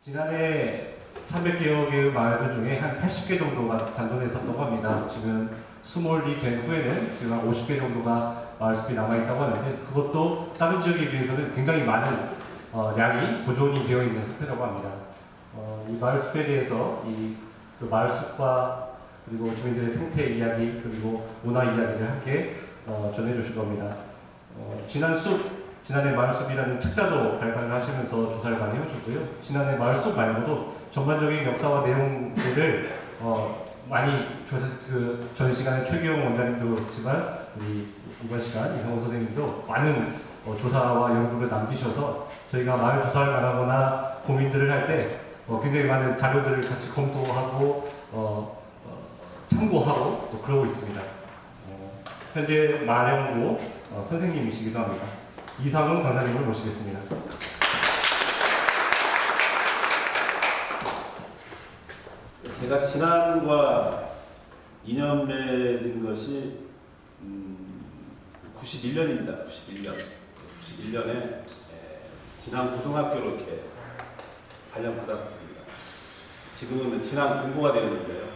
지난해 300여 개의 마을들 중에 한 80개 정도가 잔존했었다고 합니다. 지금 수몰이 된 후에는 지금 한 50개 정도가 마을숲이 남아있다고 하는데, 그것도 다른 지역에 비해서는 굉장히 많은 양이 보존이 되어 있는 상태라고 합니다. 이 마을숲에 대해서 그 마을숲과 그리고 주민들의 생태 이야기 그리고 문화 이야기를 함께 전해주실 겁니다. 지난해 마을숲이라는 책자도 발간을 하시면서 조사를 많이 해오셨고요. 지난해 마을숲 말고도 전반적인 역사와 내용들을 많이 전 시간에 최기용 원장님도 그렇지만 우리 이번 시간 이형호 선생님도 많은 조사와 연구를 남기셔서 저희가 마을 조사를 나가거나 고민들을 할 때 굉장히 많은 자료들을 같이 검토하고 참고하고 그러고 있습니다. 현재 마령고 선생님이시기도 합니다. 이상훈 강사님을 모시겠습니다. 제가 진안과 인연 맺은 것이 91년입니다. 91년에 진안 고등학교로 이렇게 발령받았었습니다. 지금은 진안 공고가 되었는데요.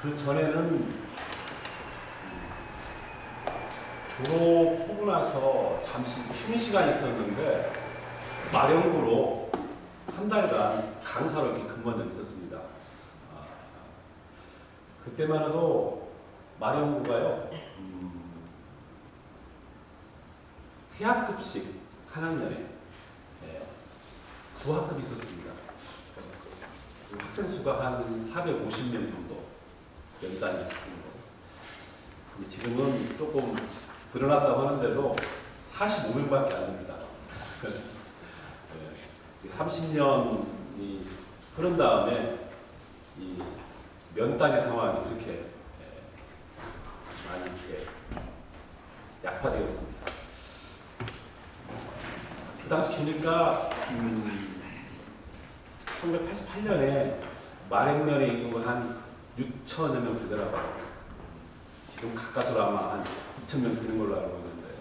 그 전에는 졸업하고 나서 잠시 쉬는 시간이 있었는데 마령구로 한 달간 강사로 이렇게 근무한 적이 있었습니다. 그때만 해도 마령구가요, 회합급식 한 학년에 9학급이 있었습니다. 그 학생 수가 한 450명 정도 연단이 있는 거. 지금은 조금 늘어났다고 하는데도 45명밖에 안 됩니다. 30년이 흐른 다음에 이 면단의 상황이 그렇게 많이 이렇게 약화되었습니다. 그 당시 보니까 1988년에 말행면에 인구가 한 6천여 명 되더라고요. 지금 가까스로 아마 한 2,000명 되는 걸로 알고 있는데요.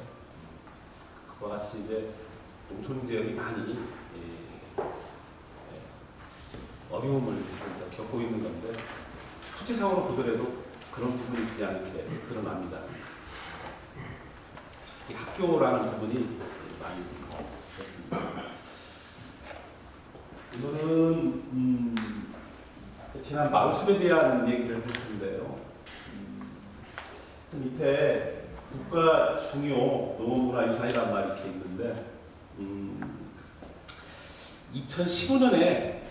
그와 같이 이제 농촌 지역이 많이 어려움을 겪고 있는 건데, 수치상으로 보더라도 그런 부분이 그냥 이렇게 드러납니다. 이 학교라는 부분이 많이 그렇습니다. 이거는 지난 마을숲에 대한 얘기를 할 텐데요. 밑에 국가 중요 농업문화유산이라는 말이 이렇게 있는데, 2015년에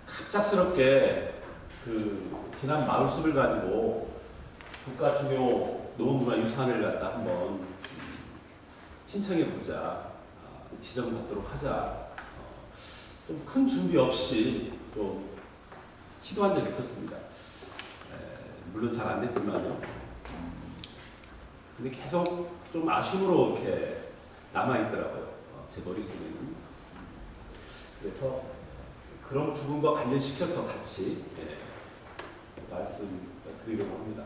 갑작스럽게 그 지난 마을숲을 가지고 국가 중요 농업문화유산을 갖다 한번 신청해 보자, 지정받도록 하자. 좀 큰 준비 없이 좀 시도한 적이 있었습니다. 물론 잘 안 됐지만요. 근데 계속 좀 아쉬움으로 이렇게 남아있더라고요. 제 머릿속에는. 그래서 그런 부분과 관련시켜서 같이 말씀드리려고 합니다.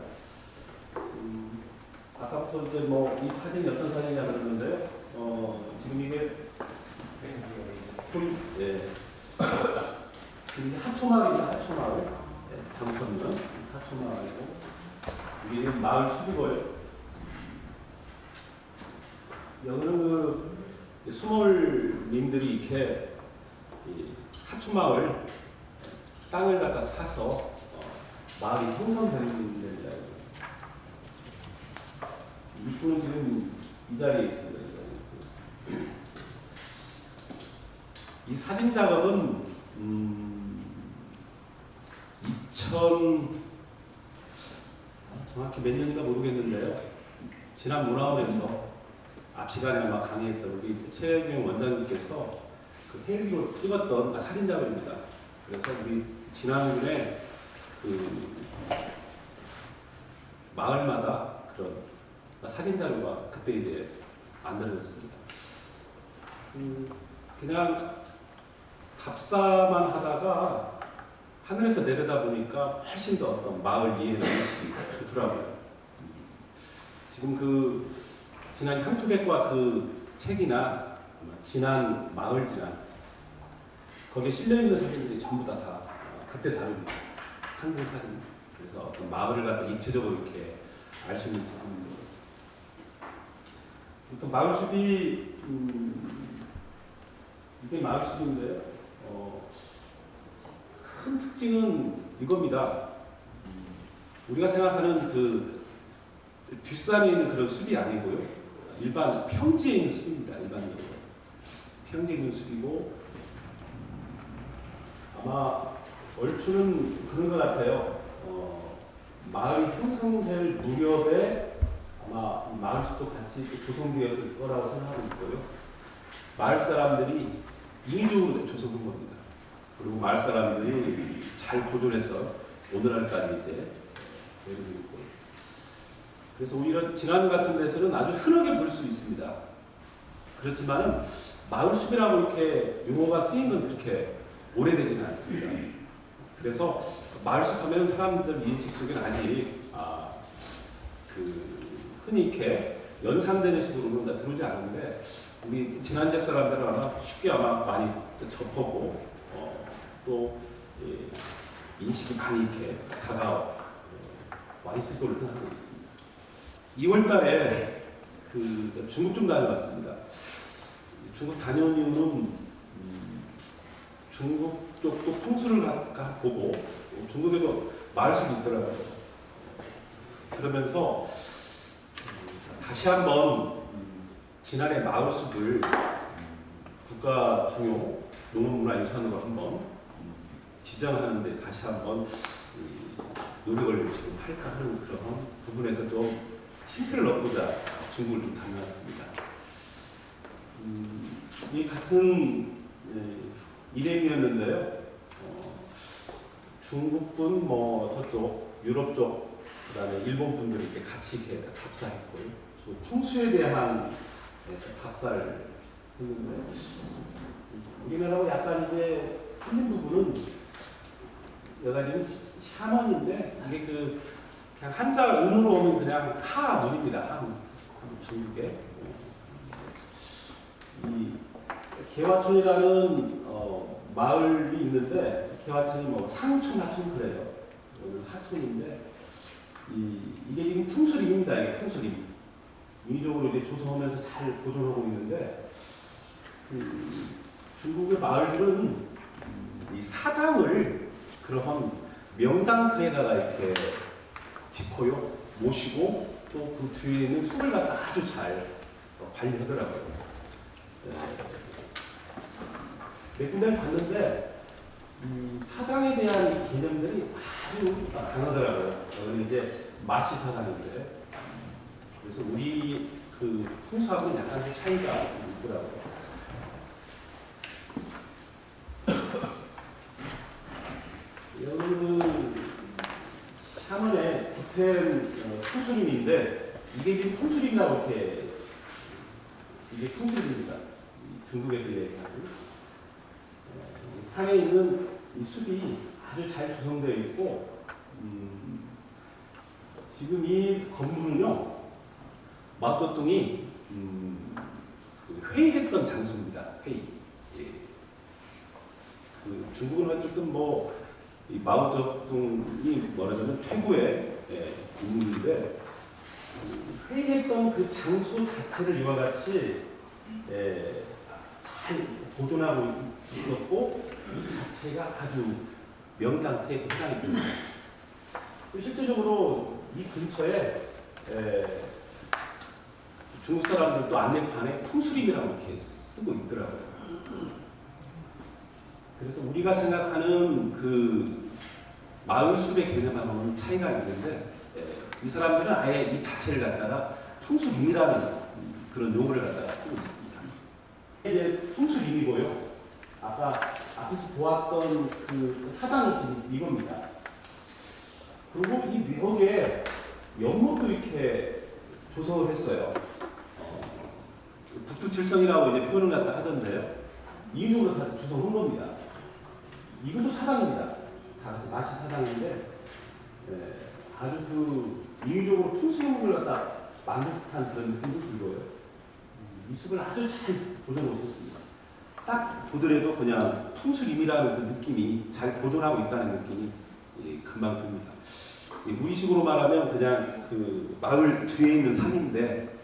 아까부터 이제 뭐 이 사진이 어떤 사진이냐 그러는데요. 지금 이게 이게 하초마을입니다. 하초마을. 장천면 하초마을이고, 이게 마을 숲이고요. 여기는 그 수몰민들이 이렇게 하초마을 땅을 갖다 사서 마을이 형성되는 데입니다. 이분은 지금 이 자리에 있습니다. 이 사진 작업은 정확히 몇 년인가 모르겠는데요. 지난 문화원에서 앞 시간에 아마 강의했던 우리 최기용 원장님께서 그 헬기로 찍었던 사진 작업입니다. 그래서 우리 진안군의 그 마을마다 그런 사진 자료가 그때 이제 만들어졌습니다. 그냥 답사만 하다가 하늘에서 내려다 보니까 훨씬 더 어떤 마을 이해는 의식이 좋더라고요. 지금 그 지난 향토백과 그 책이나 진안 마을 진안 거기에 실려 있는 사진들이 전부 다 그때 자료입니다. 한국 사진. 그래서 어떤 마을을 갖다 입체적으로 이렇게 알 수 있는 부분입니다. 또 마을숲이 이게 마을숲인데요. 큰 특징은 이겁니다. 우리가 생각하는 그 뒷산에 있는 그런 숲이 아니고요. 일반 평지에 있는 숲입니다. 일반적으로 평지에 있는 숲이고 아마 얼추는 그런 것 같아요. 마을이 형성될 무렵에 아마 마을숲도 같이 조성되었을 거라고 생각하고 있고요. 마을 사람들이 인위적으로 조성한 겁니다. 그리고 마을 사람들이 잘 보존해서 오늘날까지 이제 내리고 있고. 그래서 오히려 진안 같은 데서는 아주 흔하게 볼 수 있습니다. 그렇지만은 마을숲이라고 이렇게 용어가 쓰인 건 그렇게 오래되지는 않습니다. 그래서 마을숲 하면 사람들 인식 속에는 아직 흔히 이렇게 연상되는 식으로는 들어오지 않은데 우리 진안지역 사람들은 아마 쉽게 많이 접하고 또 인식이 많이 이렇게 다가와 있을 거로 생각하고 있습니다. 2월달에 그 중국 좀 다녀왔습니다. 중국 다녀온 이유는 중국 쪽도 풍수를 보고 중국에도 마을숲이 있더라고요. 그러면서 다시 한번 진안의 마을숲을 국가 중요 농업문화유산으로 한번 지정하는데 다시 한번 노력을 지금 할까 하는 그런 부분에서 좀 힌트를 얻고자 중국을 좀 다녀왔습니다. 이 같은 일행이었는데요. 중국분, 저쪽 유럽 쪽, 그다음에 일본 분들이 이렇게 같이 이렇게 답사했고요. 풍수에 대한 답사를 했는데 우리나라하고 약간 이제 틀린 부분은 여기가 지금 샤먼인데 이게 그냥 한자 음으로 오면 그냥 하문입니다. 하문. 중국에 이 개화촌이라는 마을이 있는데 개화촌이 상촌, 하촌 그래요. 오늘 하촌인데 이게 지금 풍수림입니다. 이게 풍수림. 인위적으로 이제 조성하면서 잘 보존하고 있는데 중국의 마을들은 이 사당을 그런 명당터에다가 이렇게 짓고요, 모시고 또 그 뒤에 있는 숲을 갖다 아주 잘 관리하더라고요. 몇 군데를 봤는데 이 사당에 대한 이 개념들이 아주 강하더라고요. 여기는 이제 마시 사당인데 그래서 우리 그 풍수하고는 약간 차이가 있더라고요. 여기는 샤먼의 부텐 풍수림인데 이게 지금 풍수림이라고 이렇게 이게 풍수림입니다. 중국에서 얘기하는 산에 있는 이 숲이 아주 잘 조성되어 있고 지금 이 건물은요 마오쩌둥이 회의했던 장소입니다. 회의. 예. 그 중국은 어쨌든 이 마오쩌둥이 말하자면 최고의 인물인데 회의했던 그 장소 자체를 이와 같이 잘 보존하고 있었고 이 자체가 아주 명당태에 해당이 됩니다. 실제적으로 이 근처에 중국 사람들도 안내판에 풍수림이라고 이렇게 쓰고 있더라고요. 그래서 우리가 생각하는 그 마을숲의 개념하고는 차이가 있는데 이 사람들은 아예 이 자체를 갖다가 풍수림이라는 그런 용어를 갖다가 쓰고 있습니다. 이제 풍수림이고요. 아까 앞에서 보았던 그 사당이 이겁니다. 그리고 이 묘역에 연못도 이렇게 조성을 했어요. 북두칠성이라고 이제 표현을 갖다 하던데요. 이쪽으로 다 조성한 겁니다. 이것도 사당입니다. 다 같이 마시 사당인데 아주 그 인위적으로 풍수용을 갖다 만든 듯한 그런 느낌도 들고요. 이 숲을 아주 잘 보존하고 있었습니다. 딱 보더라도 그냥 풍수림이라는 그 느낌이 잘 보존하고 있다는 느낌이 금방 듭니다. 우리식으로 말하면 그냥 그 마을 뒤에 있는 산인데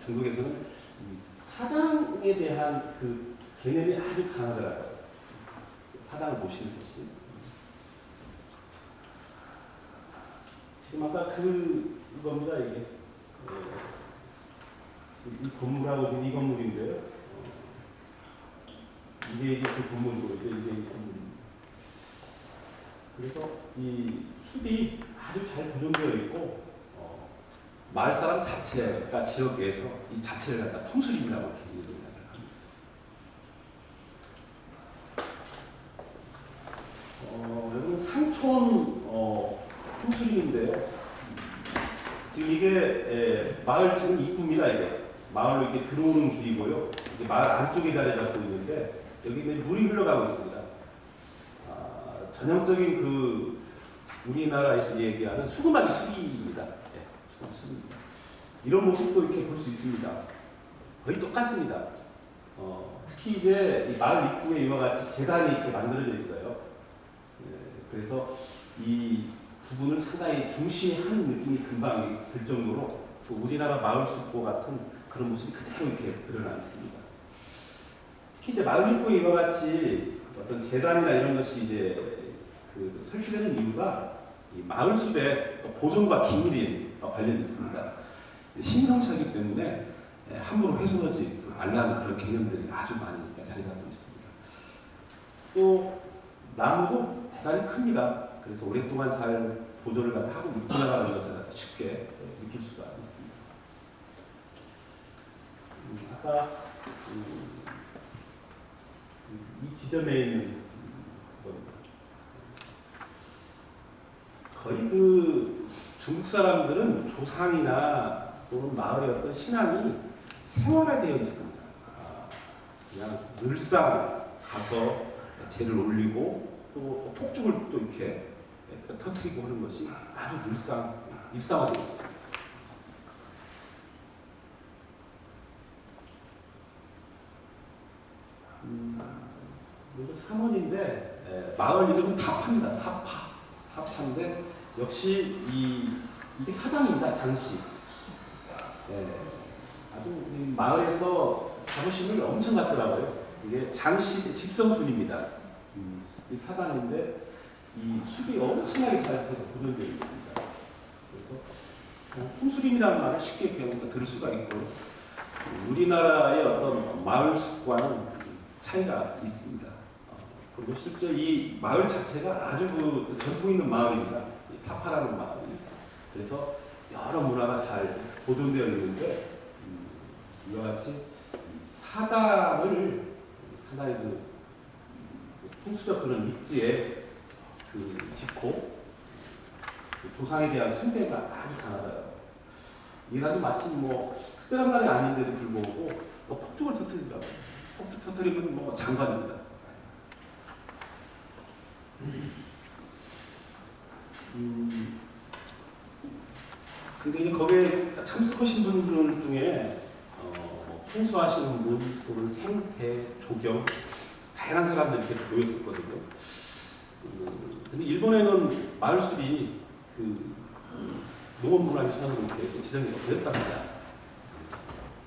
중국에서는 이 사당에 대한 그 개념이 아주 강하더라고요. 사당을 모시는 것이. 지금 아까 그겁니다 이게. 이 건물하고 지금 이 건물인데요. 이게 이제 그 건물이고 이게 이 건물입니다. 그래서 이 숲이 아주 잘 보존되어 있고 마을 사람 자체가 지역에서 이 자체를 갖다 통수림이라고 이렇게 얘기를 합니다. 여기는 상촌 통수림인데요. 지금 이게 마을 지금 입구입니다. 이게 마을로 이렇게 들어오는 길이고요. 이게 마을 안쪽에 자리 잡고 있는데 여기 물이 흘러가고 있습니다. 전형적인 그 우리나라에서 얘기하는 수금하기 숲입니다. 숲입니다. 이런 모습도 이렇게 볼 수 있습니다. 거의 똑같습니다. 특히 이제 이 마을 입구에 이와 같이 재단이 이렇게 만들어져 있어요. 그래서 이 부분을 상당히 중시하는 느낌이 금방 들 정도로 우리나라 마을 숲과 같은 그런 모습이 그대로 이렇게 드러나 있습니다. 특히 이제 마을 입구에 이와 같이 어떤 재단이나 이런 것이 이제 그 설치되는 이유가 이 마을 숲의 보존과 기밀이 관련이 있습니다. 신성시하기 때문에 함부로 훼손하지 말라는 그런 개념들이 아주 많이 자리 잡고 있습니다. 또 나무도 대단히 큽니다. 그래서 오랫동안 잘 보존을 하고 있구나라는 것을 쉽게 느낄 수가 있습니다. 아까 이 지점에 있는 거의 그 중국 사람들은 조상이나 또는 마을의 어떤 신앙이 생활화되어 있습니다. 그냥 늘상 가서 제를 올리고 또 폭죽을 또 이렇게 터뜨리고 하는 것이 아주 일상화되어 있습니다. 이거 삼원인데 마을 이름은 타파입니다. 타파인데 역시 이게 사당입니다. 장씨. 아주 마을에서 자부심을 엄청 갖더라고요. 이게 장씨 집성촌입니다. 이 사당인데 이 숲이 엄청나게 잘 보존되어 있습니다. 그래서 풍수림이라는 말을 쉽게 그냥 들을 수가 있고 우리나라의 어떤 마을 숲과는 차이가 있습니다. 그리고 실제 이 마을 자체가 아주 그 전통 있는 마을입니다. 이 타파라는 마을이. 그래서 여러 문화가 잘 보존되어 있는데 이와 같이 사당을 상당히 그 풍수적 그런 입지에 짓고 조상에 대한 숭배가 아주 강하더라고요. 이 날은 마치 뭐 특별한 날이 아닌데도 불구하고 폭죽을 터뜨리더라고요. 폭죽 터뜨리면 뭐 장관입니다. 근데 이제 거기에 참석하신 분들 중에 풍수하시는 분 또는 생태, 조경 다양한 사람들이 이렇게 모였었거든요. 근데 일본에는 마을숲이 그 농업문화유산으로 이렇게 지정이 되었답니다.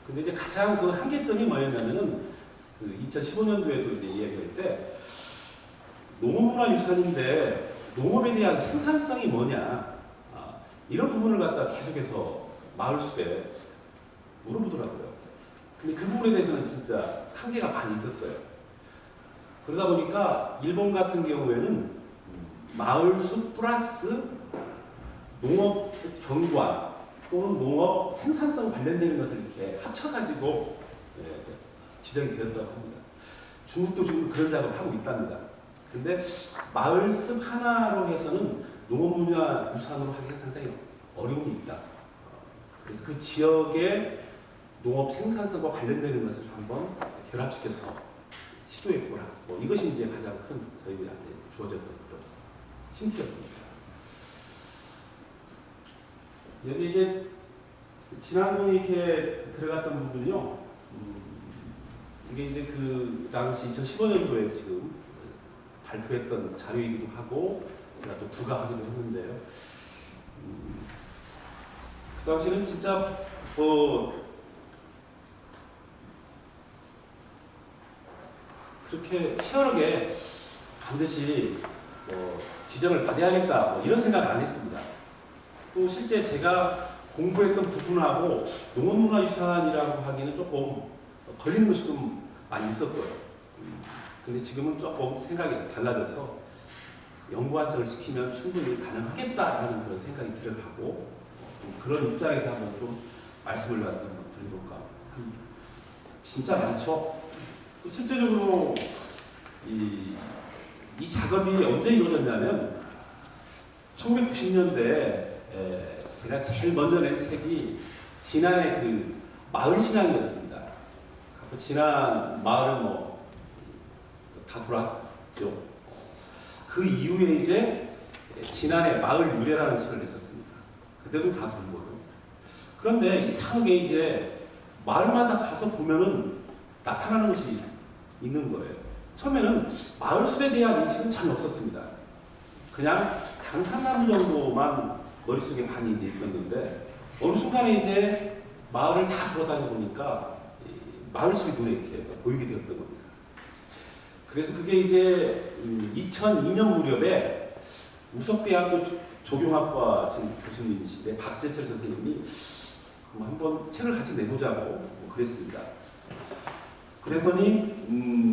근데 이제 가장 그 한계점이 뭐였냐면은 그 2015년도에도 이제 이야기할 때 농업문화유산인데 농업에 대한 생산성이 뭐냐 이런 부분을 갖다 계속해서 마을숲에 물어보더라고요. 근데 그 부분에 대해서는 진짜 한계가 많이 있었어요. 그러다 보니까 일본 같은 경우에는 마을숲 플러스 농업 경관 또는 농업 생산성 관련되는 것을 이렇게 합쳐가지고 지정이 되었다고 합니다. 중국도 지금 그런 작업을 하고 있답니다. 그런데 마을숲 하나로 해서는 농업문화 유산으로 하기가 상당히 어려움이 있다. 그래서 그 지역의 농업 생산성과 관련되는 것을 한번 결합시켜서 시도해보라. 이것이 이제 가장 큰 저희들한테 주어졌던 그런 힌트였습니다. 여기 이제 지난번에 이렇게 들어갔던 부분은요, 이게 이제 그 당시 2015년도에 지금 발표했던 자료이기도 하고 제가 또 부가하기도 했는데요. 그 당시는 진짜 그렇게 치열하게 반드시 지정을 받아야겠다 이런 생각 안 했습니다. 또 실제 제가 공부했던 부분하고 농업문화유산이라고 하기는 조금 걸리는 것이 좀 많이 있었고요. 근데 지금은 조금 생각이 달라져서 연구완성을 시키면 충분히 가능하겠다라는 그런 생각이 들어가고 그런 입장에서 한번 좀 말씀을 드려볼까 합니다. 진짜 많죠. 또 실제적으로 이 작업이 언제 이루어졌냐면 1990년대에 제가 제일 먼저 낸 책이 진안의 그 마을 신앙이었습니다. 그 진안 마을을 다 돌았죠. 그 이후에 이제 진안의 마을 유래라는 책을 냈었습니다. 그때도 다 돌고요. 그런데 이상하게 이제 마을마다 가서 보면은 나타나는 것이 있는 거예요. 처음에는 마을 숲에 대한 인식은 전혀 없었습니다. 그냥 당산나무 정도만 머릿속에 많이 이제 있었는데 어느 순간에 이제 마을을 다 돌아다니 보니까 마을 숲이 눈에 이렇게 보이게 되었던 겁니다. 그래서 그게 이제 2002년 무렵에 우석대학교 조경학과 지금 교수님이신데 박재철 선생님이 한번 책을 같이 내보자고 그랬습니다. 그랬더니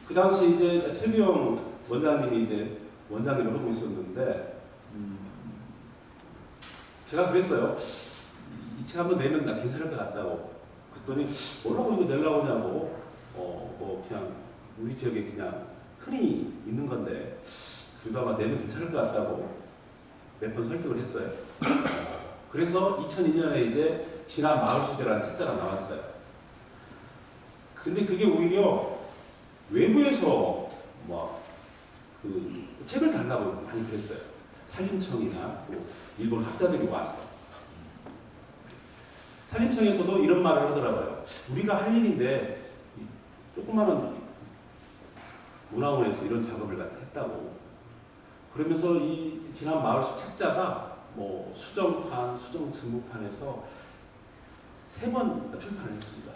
그 당시 이제 최규영 원장님이 이제 원장님을 하고 있었는데 제가 그랬어요. 이 책 한번 내면 나 괜찮을 것 같다고. 그랬더니 뭐라고 이거 내려고 하냐고. 그냥 우리 지역에 그냥 흔히 있는 건데 그래도 아마 내면 괜찮을 것 같다고 몇 번 설득을 했어요. 그래서 2002년에 이제 진안 마을수대라는 책자가 나왔어요. 근데 그게 오히려 외부에서 그 책을 달라고 많이 그랬어요. 산림청이나 일본 학자들이 와서. 산림청에서도 이런 말을 하더라고요. 우리가 할 일인데 조그마한 문화원에서 이런 작업을 했다고. 그러면서 이 진안 마을숲 책자가 수정판, 수정 증부판에서 3번 출판을 했습니다.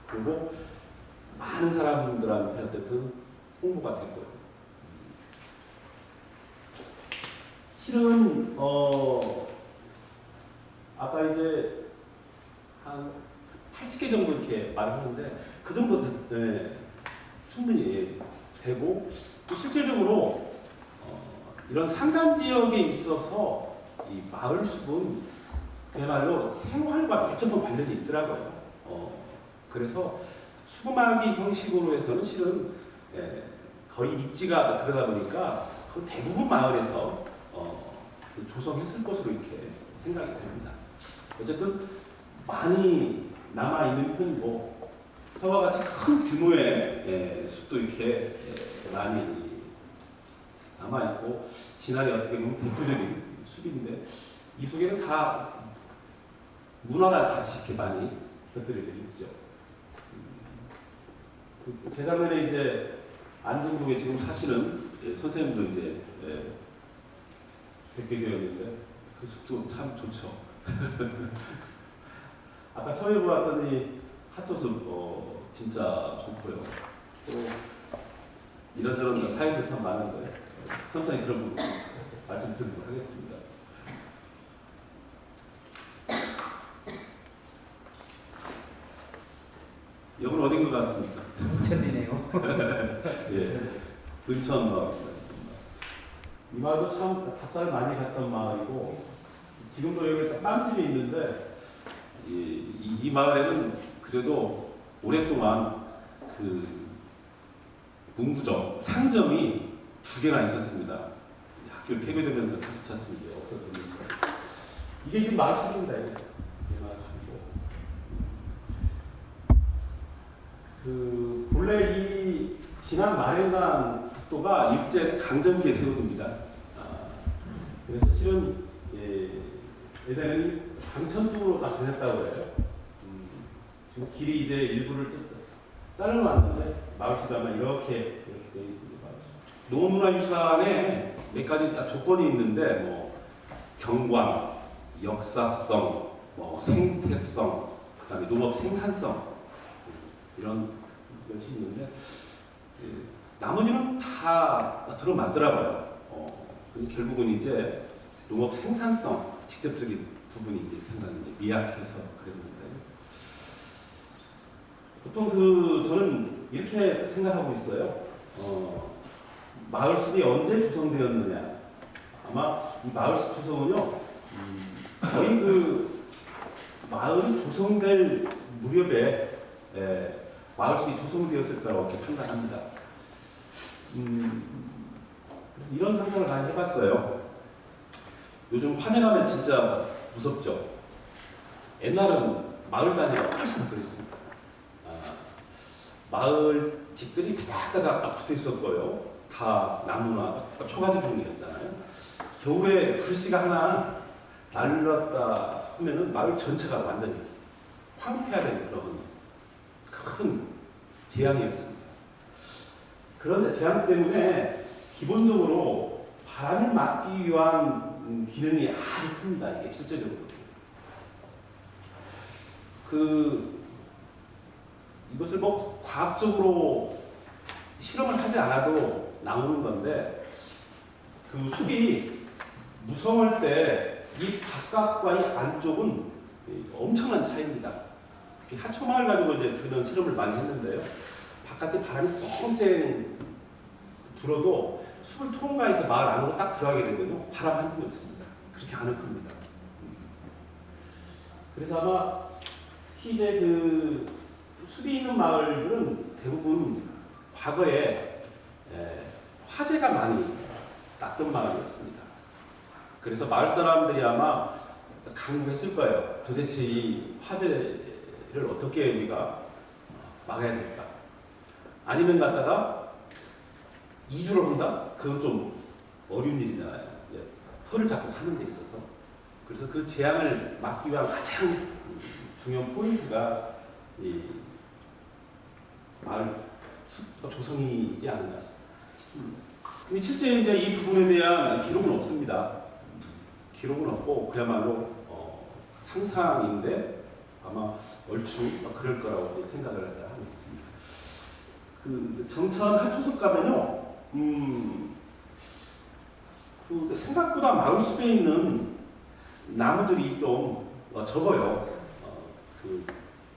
그리고 많은 사람들한테 어쨌든 홍보가 됐고요. 실은 아까 이제 한 80개 정도 이렇게 말하는데 그 정도 충분히 되고 또 실질적으로 이런 산간 지역에 있어서 이 마을 숲은 그야말로 생활과 밀접한 관련이 있더라고요. 그래서 수막이 형식으로 해서는 실은 거의 입지가 그러다 보니까 그 대부분 마을에서 조성했을 것으로 이렇게 생각이 됩니다. 어쨌든 많이 남아있는 편이고 서와 같이 큰 규모의 숲도 이렇게 많이 남아있고 진안이 어떻게 보면 대표적인 숲인데 이 속에는 다 문화랑 같이 이렇게 많이 곁들여져 있죠. 재작년에 이제 안중동에 지금 사시는 선생님도 이제 뵙게 되었는데 그 숲도 참 좋죠. 아까 처음에 보았더니 하초숲 진짜 좋고요. 또 이런저런 사연도 참 많은데 천천히 그런 부분 말씀드리도록 하겠습니다. 여긴 어딘 것 같습니까? 천이네요. 예, 은천 마을입니다. 이 마을도 참 닭살 많이 갔던 마을이고 지금도 여기 빵집이 있는데 이 마을에는 그래도 오랫동안 그 문구점, 상점이 2개나 있었습니다. 학교 폐교되면서 사고차층이 없었거든요. 이게 이제 마을숲입니다. 그 본래 이 진안 마련관 국도가 일제 강점기에 세워집니다. 그래서 실은 예전에는 강천 쪽으로 다 다녔다고 해요. 지금 길이 이제 일부를 잘라놨는데 마을시도 아마 이렇게 되어 있습니다. 농업문화유산에 몇 가지 조건이 있는데 뭐 경관, 역사성, 뭐 생태성, 그다음에 농업 생산성 이런 것이 있는데 나머지는 다 들어맞더라고요. 근데 결국은 이제 농업 생산성 직접적인 부분이 이제 상당히 미약해서 그랬는데 보통 저는 이렇게 생각하고 있어요. 마을숲이 언제 조성되었느냐? 아마 이 마을숲 조성은요, 거의 마을이 조성될 무렵에 마을숲이 조성되었을 거라고 이렇게 판단합니다. 이런 상상을 많이 해봤어요. 요즘 화재나면 진짜 무섭죠. 옛날은 마을 단위가 훨씬 그랬습니다. 마을 집들이 다닥다닥 붙어 있었고요. 다 나무나 초가지 분이었잖아요. 겨울에 불씨가 하나 날렸다 하면은 마을 전체가 완전히 황폐화된 그런 큰 재앙이었습니다. 그런데 재앙 때문에 기본적으로 바람을 막기 위한 기능이 아주 큽니다. 이게 실제적으로. 이것을 뭐 과학적으로 실험을 하지 않아도 나오는 건데 숲이 무성할 때 이 바깥과 이 안쪽은 엄청난 차이입니다. 특히 하초마을 가지고 이제 그런 실험을 많이 했는데요. 바깥에 바람이 쌩쌩 불어도 숲을 통과해서 마을 안으로 딱 들어가게 되면요 바람 한 줌이 없습니다. 그렇게 안 흡니다. 그래서 아마 이제 숲이 있는 마을들은 대부분 과거에 화재가 많이 났던 마을이었습니다. 그래서 마을 사람들이 아마 강구했을 거예요. 도대체 이 화재를 어떻게 우리가 막아야 될까? 아니면 갖다가 이주를 한다? 그건 좀 어려운 일이잖아요. 터를 잡고 사는 데 있어서. 그래서 그 재앙을 막기 위한 가장 중요한 포인트가 이 마을 숲 조성이지 않은가 싶습니다. 근데 실제 이제 이 부분에 대한 기록은 없습니다. 기록은 없고 그야말로 상상인데 아마 얼추 그럴 거라고 생각을 하고 있습니다. 정천 하초숲 가면요, 생각보다 마을 숲에 있는 나무들이 좀 적어요.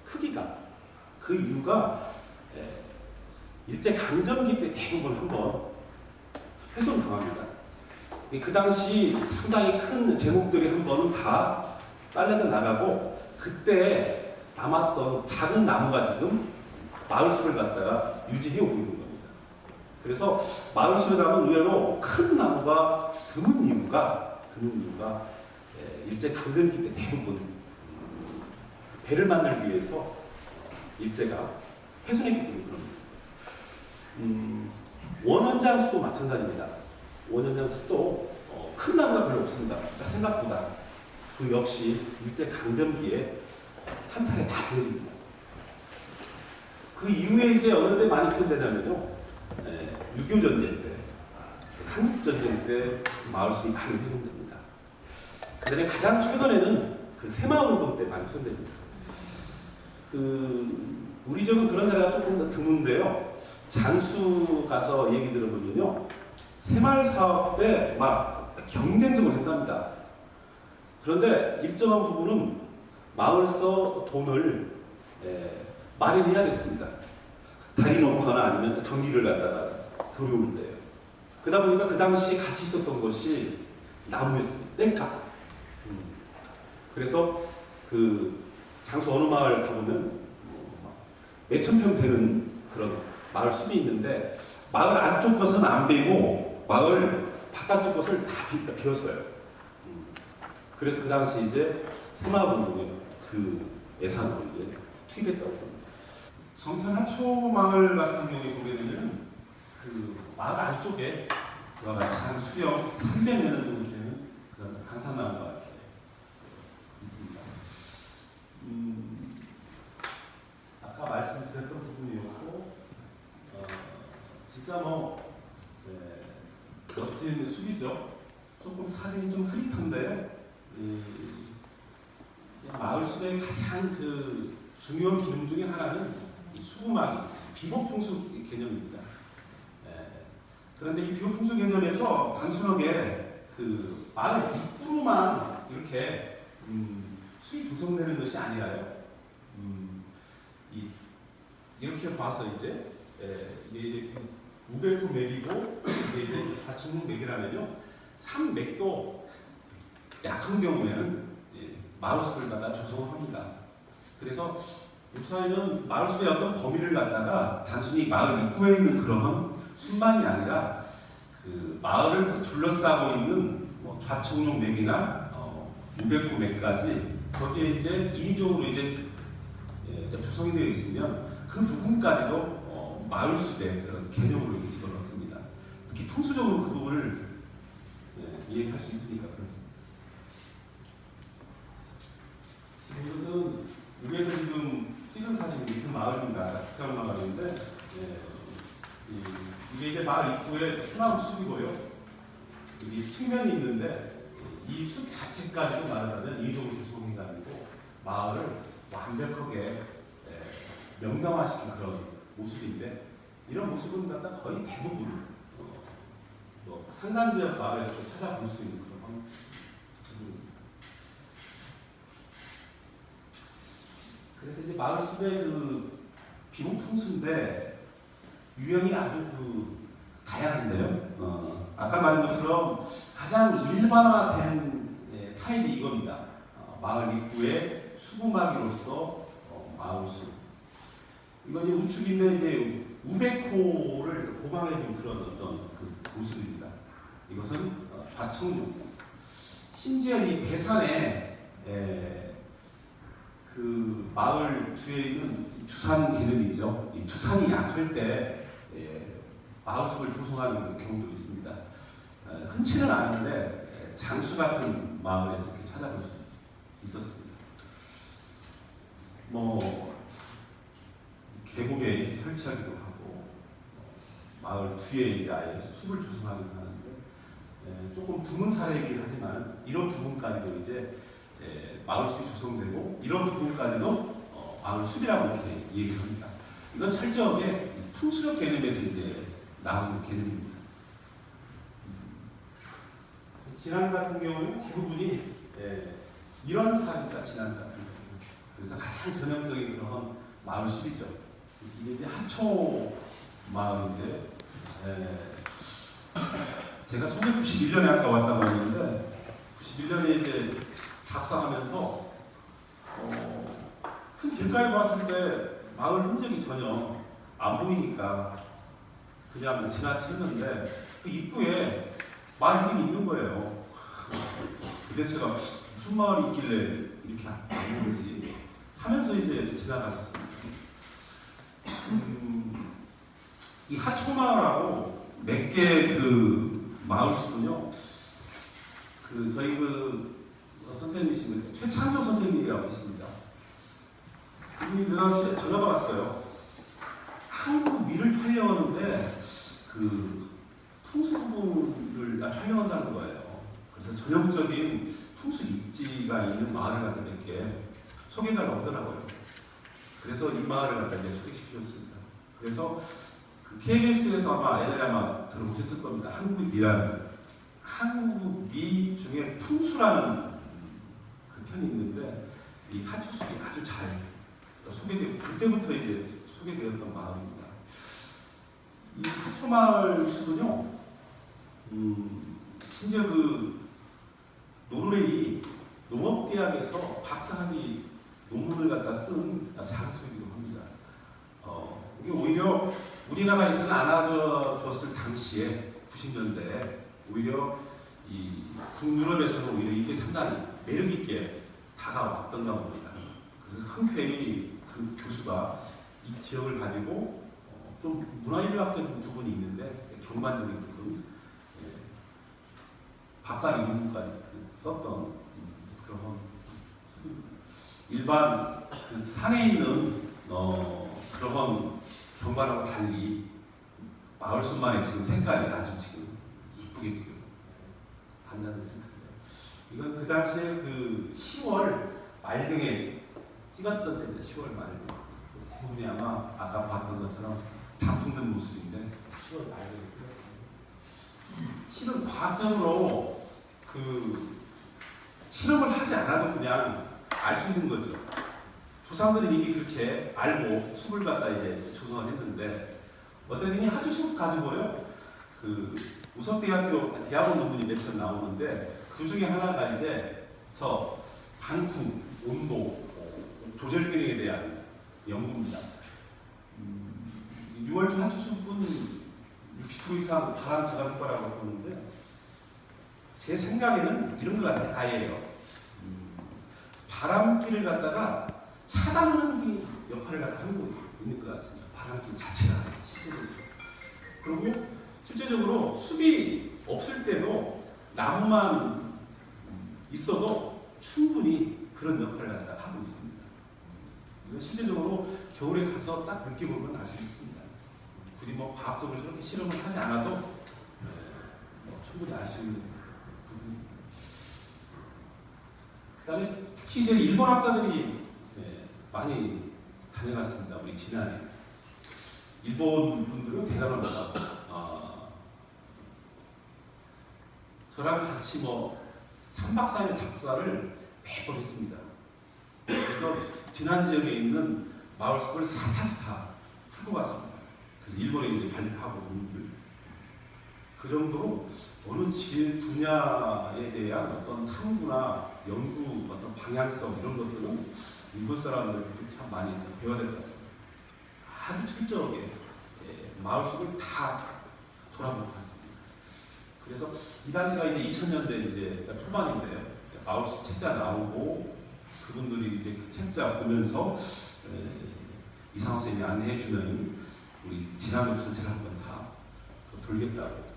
크기가. 그 이유가 일제 강점기 때 대부분 한번 훼손당합니다. 그 당시 상당히 큰 제목들이 한 번은 다 딸려져 나가고 그때 남았던 작은 나무가 지금 마을숲을 갖다가 유지해 오고 있는 겁니다. 그래서 마을숲에 가면 의외로 큰 나무가 드문 이유가 일제 강점기 때 대부분 배를 만들기 위해서 일제가 훼손했기 때문에 그럽니다. 원원장 숲도 마찬가지입니다. 원원장 숲도 큰 나무가 별로 없습니다. 생각보다 그 역시 일제 강점기에 한 차례 다 베어집니다. 그 이후에 이제 어느 때 많이 표현되냐면요, 6.25 전쟁 때, 한국 전쟁 때 마을 숲이 많이 훼손됩니다. 그다음에 가장 최근에는 그 새마을 운동 때 많이 훼손됩니다. 우리 지역은 그런 사례가 조금 더 드문데요. 장수 가서 얘기 들어보면요, 새마을 사업 때 막 경쟁적으로 했답니다. 그런데 일정한 부분은 마을서 돈을 마련해야 됐습니다. 다리 놓거나 아니면 전기를 갖다가 들어올 때요. 그러다 보니까 그 당시 같이 있었던 것이 나무였습니다. 땔감. 그래서 장수 어느 마을 가보면 몇천 평 되는 그런 마을 숲이 있는데 마을 안쪽 것은 안 베고 마을 바깥쪽 것을 다 비웠어요. 그래서 그 당시 이제 새마을운동에 그 예산으로 이제 투입했다고 합니다. 정천 하초 마을 같은 경우에 보게 되면 마을 안쪽에 그와 같이 한 수영 300여 년 정도 되는 그런 강산나무가 이렇게 있습니다. 아까 말씀드렸던 부분이었고 진짜 뭐 멋진 숲이죠. 조금 사진이 좀 흐릿한데 마을 숲의 가장 그 중요한 기능 중에 하나는 이 수구막이 비보풍수 개념입니다. 그런데 이 비보풍수 개념에서 단순하게 그 마을 입구로만 이렇게 숲이 조성되는 것이 아니라요. 이렇게 봐서 이제 이게 우백호 맥이고 이게 좌측문 맥이라면요, 산맥도 약한 경우에는 마을 숲을 갖다 조성을 합니다. 그래서 우선에는 마을 숲의 어떤 범위를 갖다가 단순히 마을 입구에 있는 그런 숲만이 아니라 그 마을을 둘러싸고 있는 뭐 좌측문 맥이나 우백호 맥까지 거기에 이제 인위적으로 이제 조성이 되어 있으면 그 부분까지도 마을 숲의 그런 개념으로 이렇게 집어넣습니다. 특히 풍수적으로 그 부분을 이해할 수 있으니까 그렇습니다. 지금 이것은 여기에서 지금 찍은 사진이 그 마을입니다. 죽당 마을인데 이게 이제 마을 입구에 소나무 숲이고요. 여기 측면이 있는데 이 숲 자체까지도 말하자면 인위적으로 조성해가지고 마을을 완벽하게 명당화시킨 그런 모습인데, 이런 모습은 갖다 거의 대부분 산간 지역 마을에서 찾아볼 수 있는 그런 부분입니다. 그래서 이제 마을 숲의 그 비몽풍수인데 유형이 아주 그 다양한데요. 아까 말한 것처럼 가장 일반화된 타입이 이겁니다. 마을 입구에 수구막이로서 마을 숲. 이건 이제 우측인데 이제 우백호를 보강해준 그런 어떤 그 모습입니다. 이것은 좌측문. 심지어 이 배산에 그 마을 뒤에 있는 주산 개념이죠. 이 주산이 약할 때 마을 숲을 조성하는 경우도 있습니다. 흔치는 않은데 장수 같은 마을에서 이렇게 찾아볼 수 있었습니다. 뭐 계곡에 이렇게 설치하기도 하고 마을 뒤에 이제 아예 숲을 조성하기도 하는데 조금 드문 사례이긴 하지만 이런 부분까지도 이제 마을 숲이 조성되고 이런 부분까지도 마을 숲이라고 이렇게 얘기를 합니다. 이건 철저하게 풍수력 개념에서 이제 나오는 개념입니다. 진안 같은 경우는 대부분이 이런 사례가 진안 같은 경우. 그래서 가장 전형적인 그런 마을 숲이죠. 이게 이제 하초 마을인데, 제가 1991년에 아까 왔다고 했는데, 91년에 이제 박사하면서 큰 길가에 봤을 때 마을 흔적이 전혀 안 보이니까 그냥 지나쳤는데 그 입구에 마을 이름이 있는 거예요. 도대체가 무슨 마을이 있길래 이렇게 안 보이지 하면서 이제 지나갔었습니다. 이 하초마을하고 몇 개 그 마을 숲은요, 그 저희 그 선생님이신 최창조 선생님이라고 계십니다. 그분이 그 전화가 왔어요. 한국 미를 촬영하는데 그 풍수 부분을 촬영한다는 거예요. 그래서 전형적인 풍수 입지가 있는 마을을 갖다 몇 개 소개가 오더라고요. 그래서 이 마을을 갖다 이제 소개시켜줬습니다. 그래서 그 KBS에서 아마 예전에 아마 들어보셨을 겁니다. 한국의 미라는 한국 미 중에 풍수라는 그 편이 있는데 이 하초숲이 아주 잘 소개되고 그때부터 이제 소개되었던 마을입니다. 이 하초마을 숲은요, 심지어 그 노르웨이 농업대학에서 박사학위 논문을 갖다 쓴 장소이기도 합니다. 이게 오히려 우리나라에서는 안 알아줬을 당시에 90년대에 오히려 이 북유럽에서는 오히려 이게 상당히 매력 있게 다가왔던가 봅니다. 그래서 흔쾌히 그 교수가 이 지역을 가지고 좀 문화인류학적인 부분이 있는데 경관적인 부분, 박사 논문까지 썼던 그런 일반 그 산에 있는 그런 경관하고 달리 마을숲만의 지금 색깔이 아주 지금 이쁘게 지금 반사된 색깔이에요. 이건 그 당시에 그 10월 말경에 찍었던 때인데 10월 말경. 대부분이 아마 아까 봤던 것처럼 단풍 든 모습인데 10월 말경에 찍었어요. 실은 과학적으로 그 실험을 하지 않아도 그냥 알 수 있는 거죠. 조상들이 이미 그렇게 알고 숲을 갖다 이제 조성을 했는데 어떤 분이 하주숲 가지고요. 그 우석대학교 대학원 논문이 몇 편 나오는데 그 중에 하나가 이제 저 단풍, 온도, 조절 기능에 대한 연구입니다. 6월초 하주숲은 60% 이상 바람 저감 효과라고 보는데 제 생각에는 이런 것 같아요. 아예요. 바람길을 갖다가 차단하는 게 역할을 갖다 하고 있는 것 같습니다. 바람길 자체가 실제적으로. 그리고 실제적으로 숲이 없을 때도 나무만 있어도 충분히 그런 역할을 갖다 하고 있습니다. 이건 실제적으로 겨울에 가서 딱 느껴보면 알 수 있습니다. 굳이 뭐 과학적으로 저렇게 실험을 하지 않아도 충분히 알 수 있는 부분입니다. 그다음에 특히 이제 일본 학자들이 많이 다녀갔습니다. 우리 지난해 일본 분들은 대단합니다. 저랑 같이 뭐 3박 4일 답사를 매번 했습니다. 그래서 지난 지역에 있는 마을숲을 4타지 다 풀고 갔습니다. 그래서 일본에 이제 발표하고 논문을 그 정도로 어느 분야에 대한 어떤 탐구나 연구, 어떤 방향성 이런 것들은 일본 사람들이 참 많이 배워야 될 것 같습니다. 아주 철저하게 마을숲을 다 돌아보고 갔습니다. 그래서 이 당시가 이제 2000년대 이제 초반인데요. 마을숲 책자 나오고 그분들이 이제 그 책자 보면서 이상호 선생님이 안내해주면 우리 진화도 전체를 한번 다 돌겠다고.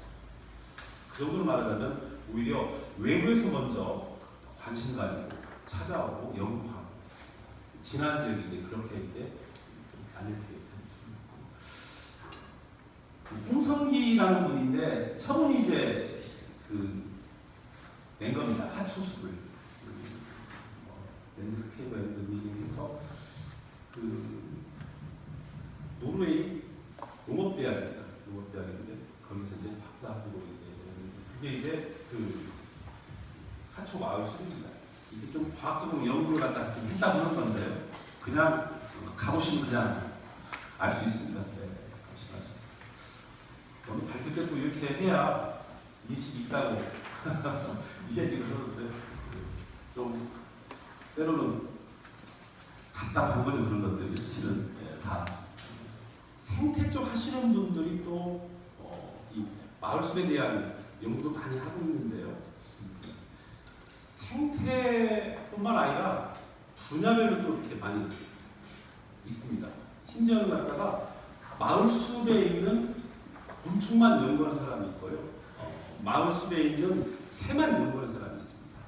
그 정도로 말하자면 오히려 외부에서 먼저 관심 가지고 찾아오고 연구하고 지난 지역이 이제 그렇게 이제 안내했어요. 홍성기라는 분인데 처분이 이제 낸 겁니다. 하초숲을 랜드스케이프 앤드 미닝에서 노르웨이 농업대학입니다. 농업대학인데 거기서 이제 박사학위로 이제 이게 이제 하초 마을 숲입니다. 이게 좀 과학적으로 연구를 갖다 좀 했다고 하는 건데요. 그냥 가보시면 그냥 알 수 있습니다. 가보시면 알 수 있습니다. 오늘 발표 때도 이렇게 해야 인식이 있다고 이 얘기를 하는데 좀 때로는 답답한 거죠. 그런 것들이 실은 다 생태 쪽 하시는 분들이 또 이 마을숲에 대한 연구도 많이 하고 있는데요. 생태뿐만 아니라 분야별로 또 이렇게 많이 있습니다. 심지어는 갖다가 마을숲에 있는 곤충만 연구하는 사람이 있고요. 마을숲에 있는 새만 연구하는 사람이 있습니다.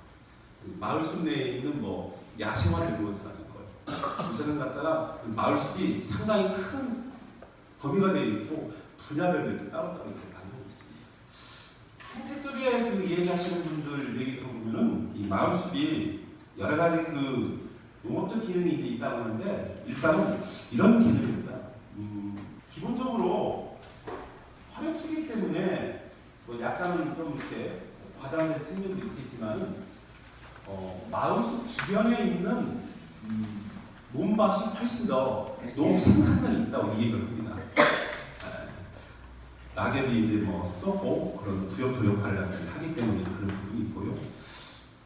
마을숲 내에 있는 뭐 야생화를 연구하는 사람이 있고요. 요새는 갖다가 그 마을숲이 상당히 큰 범위가 되어 있고 분야별로 이렇게 따로따로 이렇게 나누고 있습니다. 생태 쪽에 얘기하시는 분들 얘기 들어보면은 이 마을숲이 여러 가지 농업적 기능이 있다고 하는데 일단은 이런 기능입니다. 기본적으로 화력수기 때문에 뭐 약간은 좀 이렇게 과장된 생명도 있겠지만 마을숲 주변에 있는 논밭이 훨씬 더 농업 생산량이 있다고 얘기를 합니다. 낙엽이 이제 뭐 썩고 그런 부엽토 역할을 하기 때문에 그런 부분이 있고요.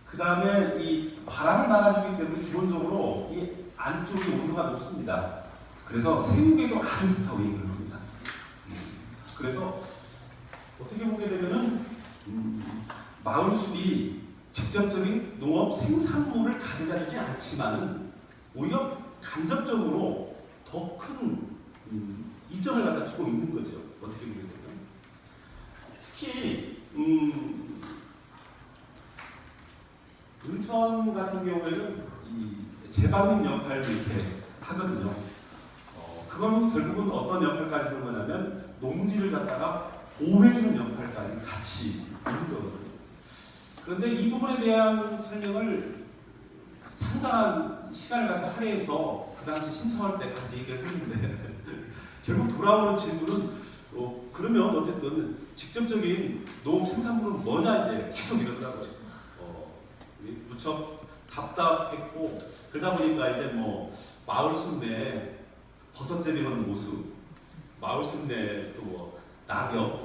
그 다음에 이 바람을 막아주기 때문에 기본적으로 이 안쪽이 온도가 높습니다. 그래서 생육에도 아주 좋다고 얘기를 합니다. 그래서 어떻게 보게 되면은 마을숲이 직접적인 농업 생산물을 가져다 주지 않지만은 오히려 간접적으로 더 큰 이점을 갖다 주고 있는 거죠. 어떻게 보게 되면 특히 은천 같은 경우에는 이 재방림 역할을 이렇게 하거든요. 그건 결국은 어떤 역할까지 하는 거냐면 농지를 갖다가 보호해주는 역할까지 같이 있는 거거든요. 그런데 이 부분에 대한 설명을 상당한 시간을 갖다 할애해서 그 당시 신청할 때 가서 얘기를 했는데 결국 돌아오는 질문은 그러면 어쨌든 직접적인 농업 생산물은 뭐냐 이제 계속 이러더라고요. 무척 답답했고 그러다 보니까 이제 뭐 마을 순대 버섯 재배하는 모습, 마을 순대 또 뭐 낙엽,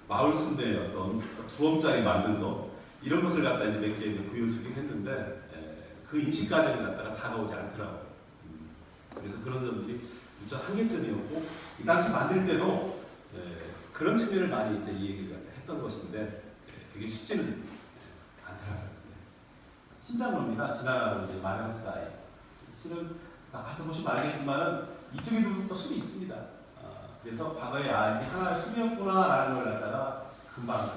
마을 순대 어떤 두엄짜리 만든 거 이런 것을 갖다 이제 몇 개 보여주긴 했는데 그 인식까지는 갖다가 다가오지 않더라고요. 그래서 그런 점들이 무척 한계점이었고 이 당시 만들 때도 그런 측면을 많이 이제 이 얘기를 했던 것인데 그게 쉽지는 않더라고요. 신장로입니다. 지나가는 이제 마당 사이. 실은 가서 보시면 알겠지만은 이쪽에도 또 숲이 있습니다. 그래서 과거에 이게 하나의 숲이었구나라는 걸 갖다가 금방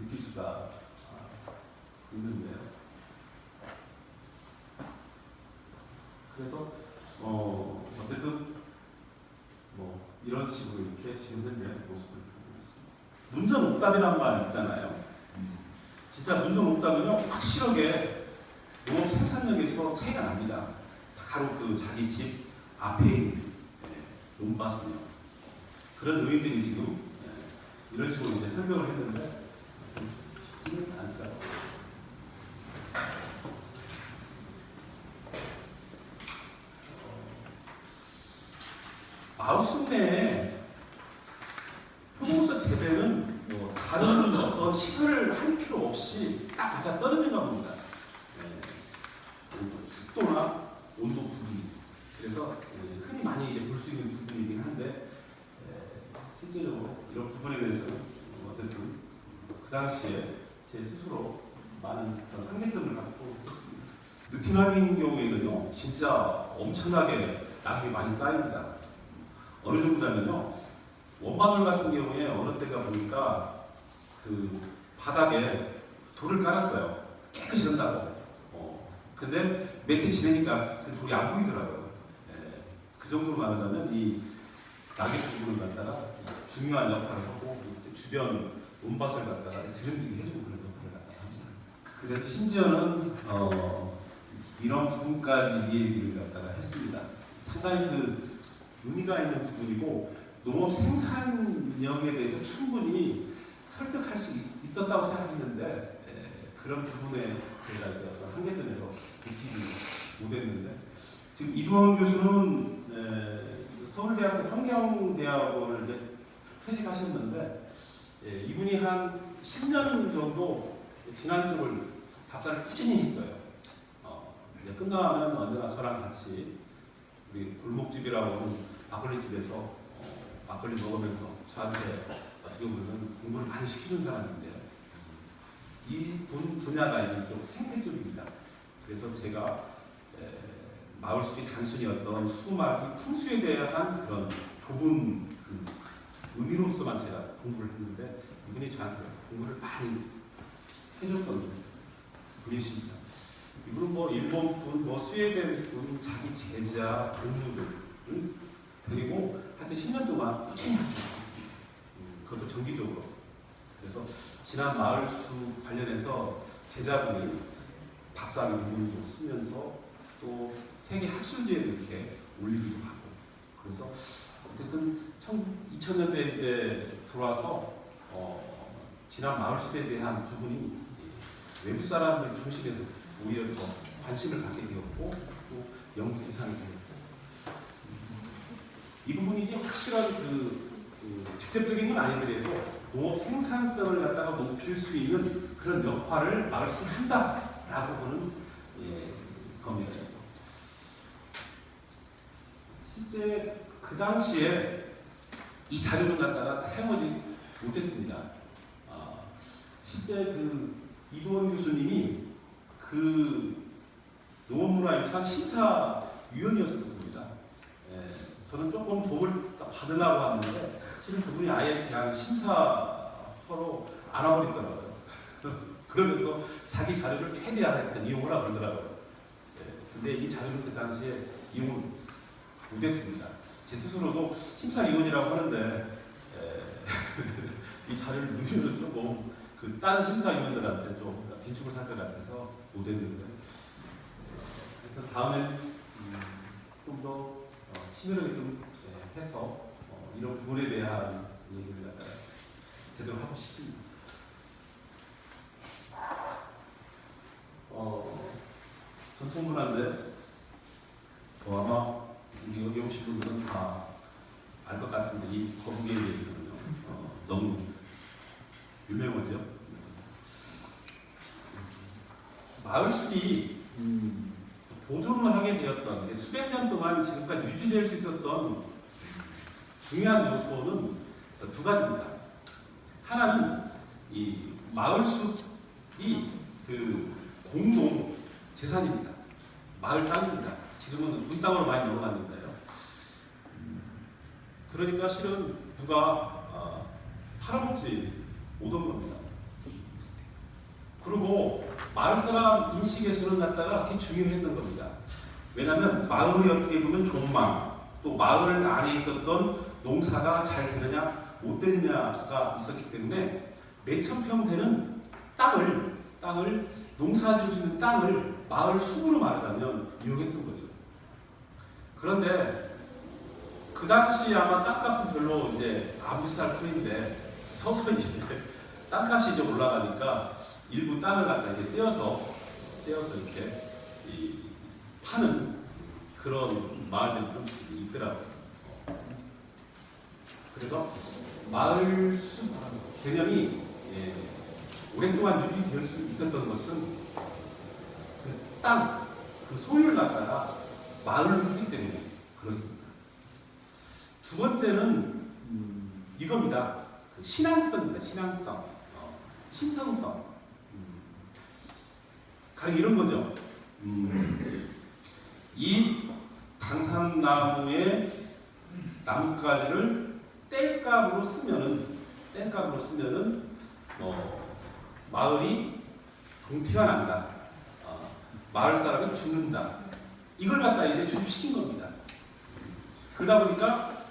느낄 수가 있는데요. 그래서 어쨌든 뭐 이런 식으로 이렇게 지금 현재 모습을 보고 있습니다. 문전옥답이라는 말 있잖아요. 진짜 문전옥답은요 확실하게 농업 생산력에서 차이가 납니다. 바로 그 자기 집 앞에 있는 논밭이요. 그런 의인들이 지금 이런 식으로 이제 설명을 했는데 쉽지는 않더라고요. 마을 순대에 포도버섯 재배는 뭐 다른 어떤 시설을 할 필요 없이 딱 갖다 떨어지는 겁니다. 습도나 온도 부분. 그래서 흔히 많이 이제 볼 수 있는 부분이긴 한데 실제적으로 이런 부분에 대해서는 어쨌든 그 당시에 제 스스로 많은 그런 한계점을 갖고 있었습니다. 느티나미인 경우에는요 진짜 엄청나게 낙엽이 많이 쌓입니다. 어느 정도냐면요 원마늘 같은 경우에 어느 때가 보니까 그 바닥에 돌을 깔았어요. 깨끗이 한다고. 근데 몇 해 지내니까 그 돌이 안 보이더라고요. 그 정도로 말하자면 이 낙엽 부분을 갖다가 중요한 역할을 하고 주변 논밭을 갖다가 지름지게 해주는 그런 역할을 갖다가 합니다. 그래서 심지어는 이런 부분까지 이 얘기를 갖다가 했습니다. 상당히 그 의미가 있는 부분이고 농업 생산력에 대해서 충분히 설득할 수 있었다고 생각했는데 그런 부분에 제가 어떤 한계점에서 미치지 못했는데 지금 이두원 교수는 서울대학교 환경대학원을 이제 퇴직하셨는데 이분이 한 10년 정도 진안 쪽을 답사를 꾸준히 했어요. 이제 끝나면 언제나 저랑 같이 우리 골목집이라고 하는 막걸리집에서 막걸리 먹으면서 저한테 어떻게 보면 공부를 많이 시켜준 사람인데요. 이 분야가 이제 좀 생태 쪽입니다. 그래서 제가 마을숲이 단순히 어떤 수막이 풍수에 대한 그런 좁은 그 의미로서만 제가 공부를 했는데 이분이 저한테 공부를 많이 해줬던 분이십니다. 이분은 뭐 일본 분, 뭐 스웨덴 분, 자기 제자, 동료들을 데리고 하여튼 10년 동안 꾸준히 활동했습니다. 그것도 정기적으로. 그래서 지난 마을숲 관련해서 제자분이 박사 논문도 쓰면서 또 세계 학술지에도 이렇게 올리기도 하고 그래서 어쨌든 2000년대에 이제 들어와서 지난 마을숲에 대한 부분이 외부 사람들 중심에서 오히려 더 관심을 갖게 되었고 또 연구 대상이 되었고 이 부분이 이제 확실한 그 직접적인 건 아니더라도 농업 생산성을 갖다가 높일 수 있는 그런 역할을 마을숲이 한다라고 보는 겁니다. 실제 그 당시에 이 자료를 갖다가 사용하지 못했습니다. 실제 그 이도원 교수님이 그 농업문화유산 심사위원이었습니다. 저는 조금 도움을 받으려고 하는데 실은 그분이 아예 그냥 심사하러 안 와버리더라고요. 그러면서 자기 자료를 최대한 이용을 하고 그러더라고요. 근데 이 자료는 그 당시에 이용을 못했습니다. 제 스스로도 심사위원이라고 하는데 이 자료를 누리면 조금 그 다른 심사위원들한테 좀 빈축을 할 것 같아서 못했는데 하여튼 다음엔 좀 더 치밀하게 좀 해서 이런 부분에 대한 얘기를 갖다가 제대로 하고 싶습니다. 전통문화인데 아마 여기 오신 분들은 다 알 것 같은데 이 거북이에 대해서는요 너무 유명하죠. 마을숲이 보존을 하게 되었던 수백 년 동안 지금까지 유지될 수 있었던 중요한 요소는 두 가지입니다. 하나는 이 마을숲이 그 공동 재산입니다. 마을 땅입니다. 지금은 군 땅으로 많이 넘어갔는데요. 그러니까 실은 누가 팔아먹지 못한 겁니다. 그리고 마을 사람 인식에서는 갖다가 그게 중요했던 겁니다. 왜냐하면 마을이 어떻게 보면 존망, 또 마을 안에 있었던 농사가 잘 되느냐 못 되느냐가 있었기 때문에 몇천 평 되는 땅을 농사 지을 수 있는 땅을 마을 숲으로 말하자면 이용했던 거죠. 그런데 그 당시 아마 땅값은 별로 이제 안 비쌀 터인데 서서히 이제 땅값이 이제 올라가니까 일부 땅을 갖다 이제 떼어서 이렇게 파는 그런 마을들이 좀 있더라고요. 그래서 마을 숲 개념이 오랫동안 유지될 수 있었던 것은 그 땅, 그 소유를 갖다가 마을로 했기 때문에 그렇습니다. 두 번째는 이겁니다. 신앙성입니다. 신앙성, 신성성. 가령 이런 거죠. 이 당산나무의 나뭇가지를 땔감으로 쓰면은 마을이 궁피가 난다. 마을 사람이 죽는다. 이걸 갖다 이제 주입시킨 겁니다. 그러다 보니까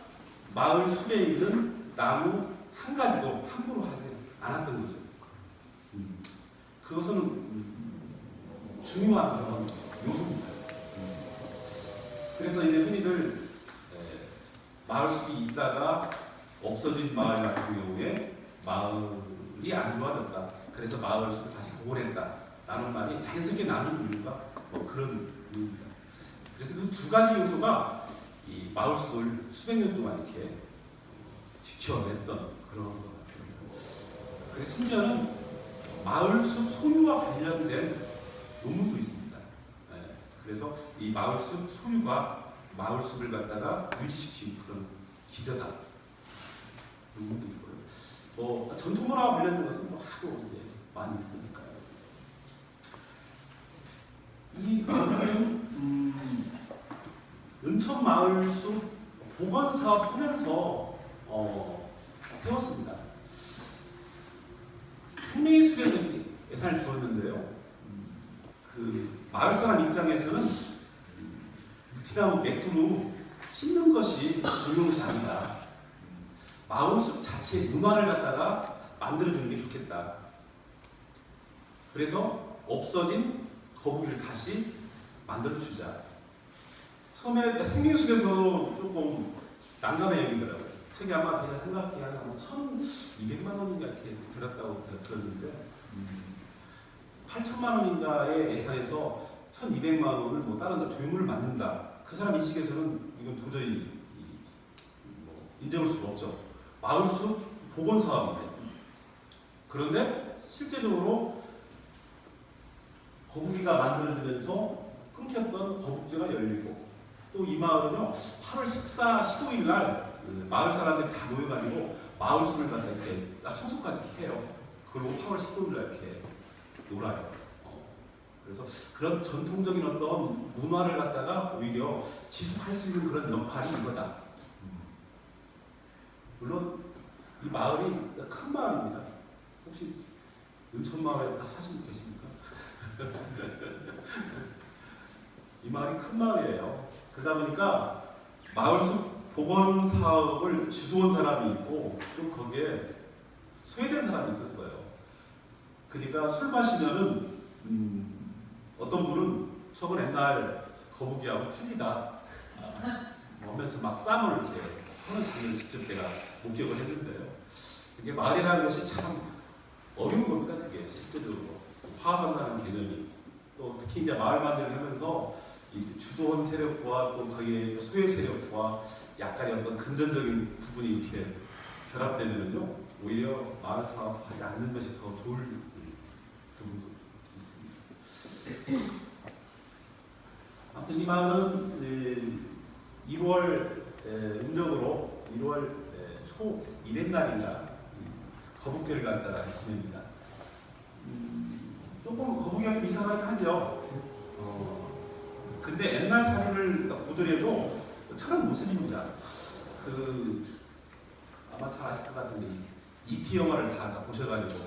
마을 숲에 있는 나무 한 가지도 함부로 하지 않았던 거죠. 그것은 중요한 그런 요소입니다. 그래서 이제 흔히들 마을 숲이 있다가 없어진 마을 같은 경우에 마을이 안 좋아졌다. 그래서 마을 숲을 다시 복원했다. 라는 말이 자연스럽게 나는 이유가 그런 이유입니다. 그래서 그 두 가지 요소가 이 마을 숲을 수백 년 동안 이렇게 지켜냈던 그런 것 같습니다. 그래서 심지어는 마을 숲 소유와 관련된 논문도 있습니다. 그래서 이 마을 숲 소유가 마을 숲을 갖다가 유지시킨 그런 기저다. 논문도 있고요. 전통문화와 관련된 것은 하도 이제 많이 있으니까요. 이 거기는 은천 마을 숲 복원 사업 하면서 세웠습니다. 혁명의 숲에서 예산을 주었는데요. 그 마을 사람 입장에서는 느티나무 맥두루 심는 것이 중요한 것이 아니다. 마을 숲 자체의 문화를 갖다가 만들어주는 게 좋겠다. 그래서 없어진 거북이를 다시 만들어주자. 처음에 생민숲에서 조금 난감해 여기더라고요. 책이 아마 제가 생각하기에 한 1,200만 원인가 이렇게 들었다고 들었는데 8천만 원인가의 예산에서 1,200만 원을 뭐 다른 데 조형물을 만든다. 그 사람 인식에서는 이건 도저히 인정할 수가 없죠. 마을숲 복원 사업인데. 그런데 실제적으로 거북이가 만들어지면서 끊겼던 거북지가 열리고 또 이 마을은요 8월 14, 15일 날 마을 사람들이 다 모여가지고 마을숲을 갖다 이렇게 청소까지 해요. 그리고 8월 15일 날 이렇게 놀아요. 그래서 그런 전통적인 어떤 문화를 갖다가 오히려 지속할 수 있는 그런 역할이 이거다. 물론 이 마을이 큰 마을입니다. 혹시 은천마을에 사신 분 계십니까? 이 마을이 큰 마을이에요. 그러다 보니까 마을숲 복원 사업을 주도한 사람이 있고 또 거기에 소외된 사람이 있었어요. 그러니까 술 마시면은 어떤 분은 저건 옛날 거북이하고 틀리다 하면서 막 쌈을 이렇게 하는 장면을 직접 제가 목격을 했는데요. 이게 말이라는 것이 참 어려운 겁니다. 그게 실제적으로 화합한다는 개념이 또 특히 이제 마을 만들기 하면서 이 주도원 세력과 또 거기에 소외 세력과 약간의 어떤 금전적인 부분이 이렇게 결합되면요 오히려 마을 사업하지 않는 것이 더 좋을 부분도 있습니다. 아무튼 이 마을은 1월 음력으로 1월 초 1의 날인가 거북대를 갖다가 지냅니다. 조금 거북이가 좀 이상하긴 하죠. 근데 옛날 사진을 보더라도 저런 모습입니다. 아마 잘 아실 것 같은데 이피 영화를 다 보셔가지고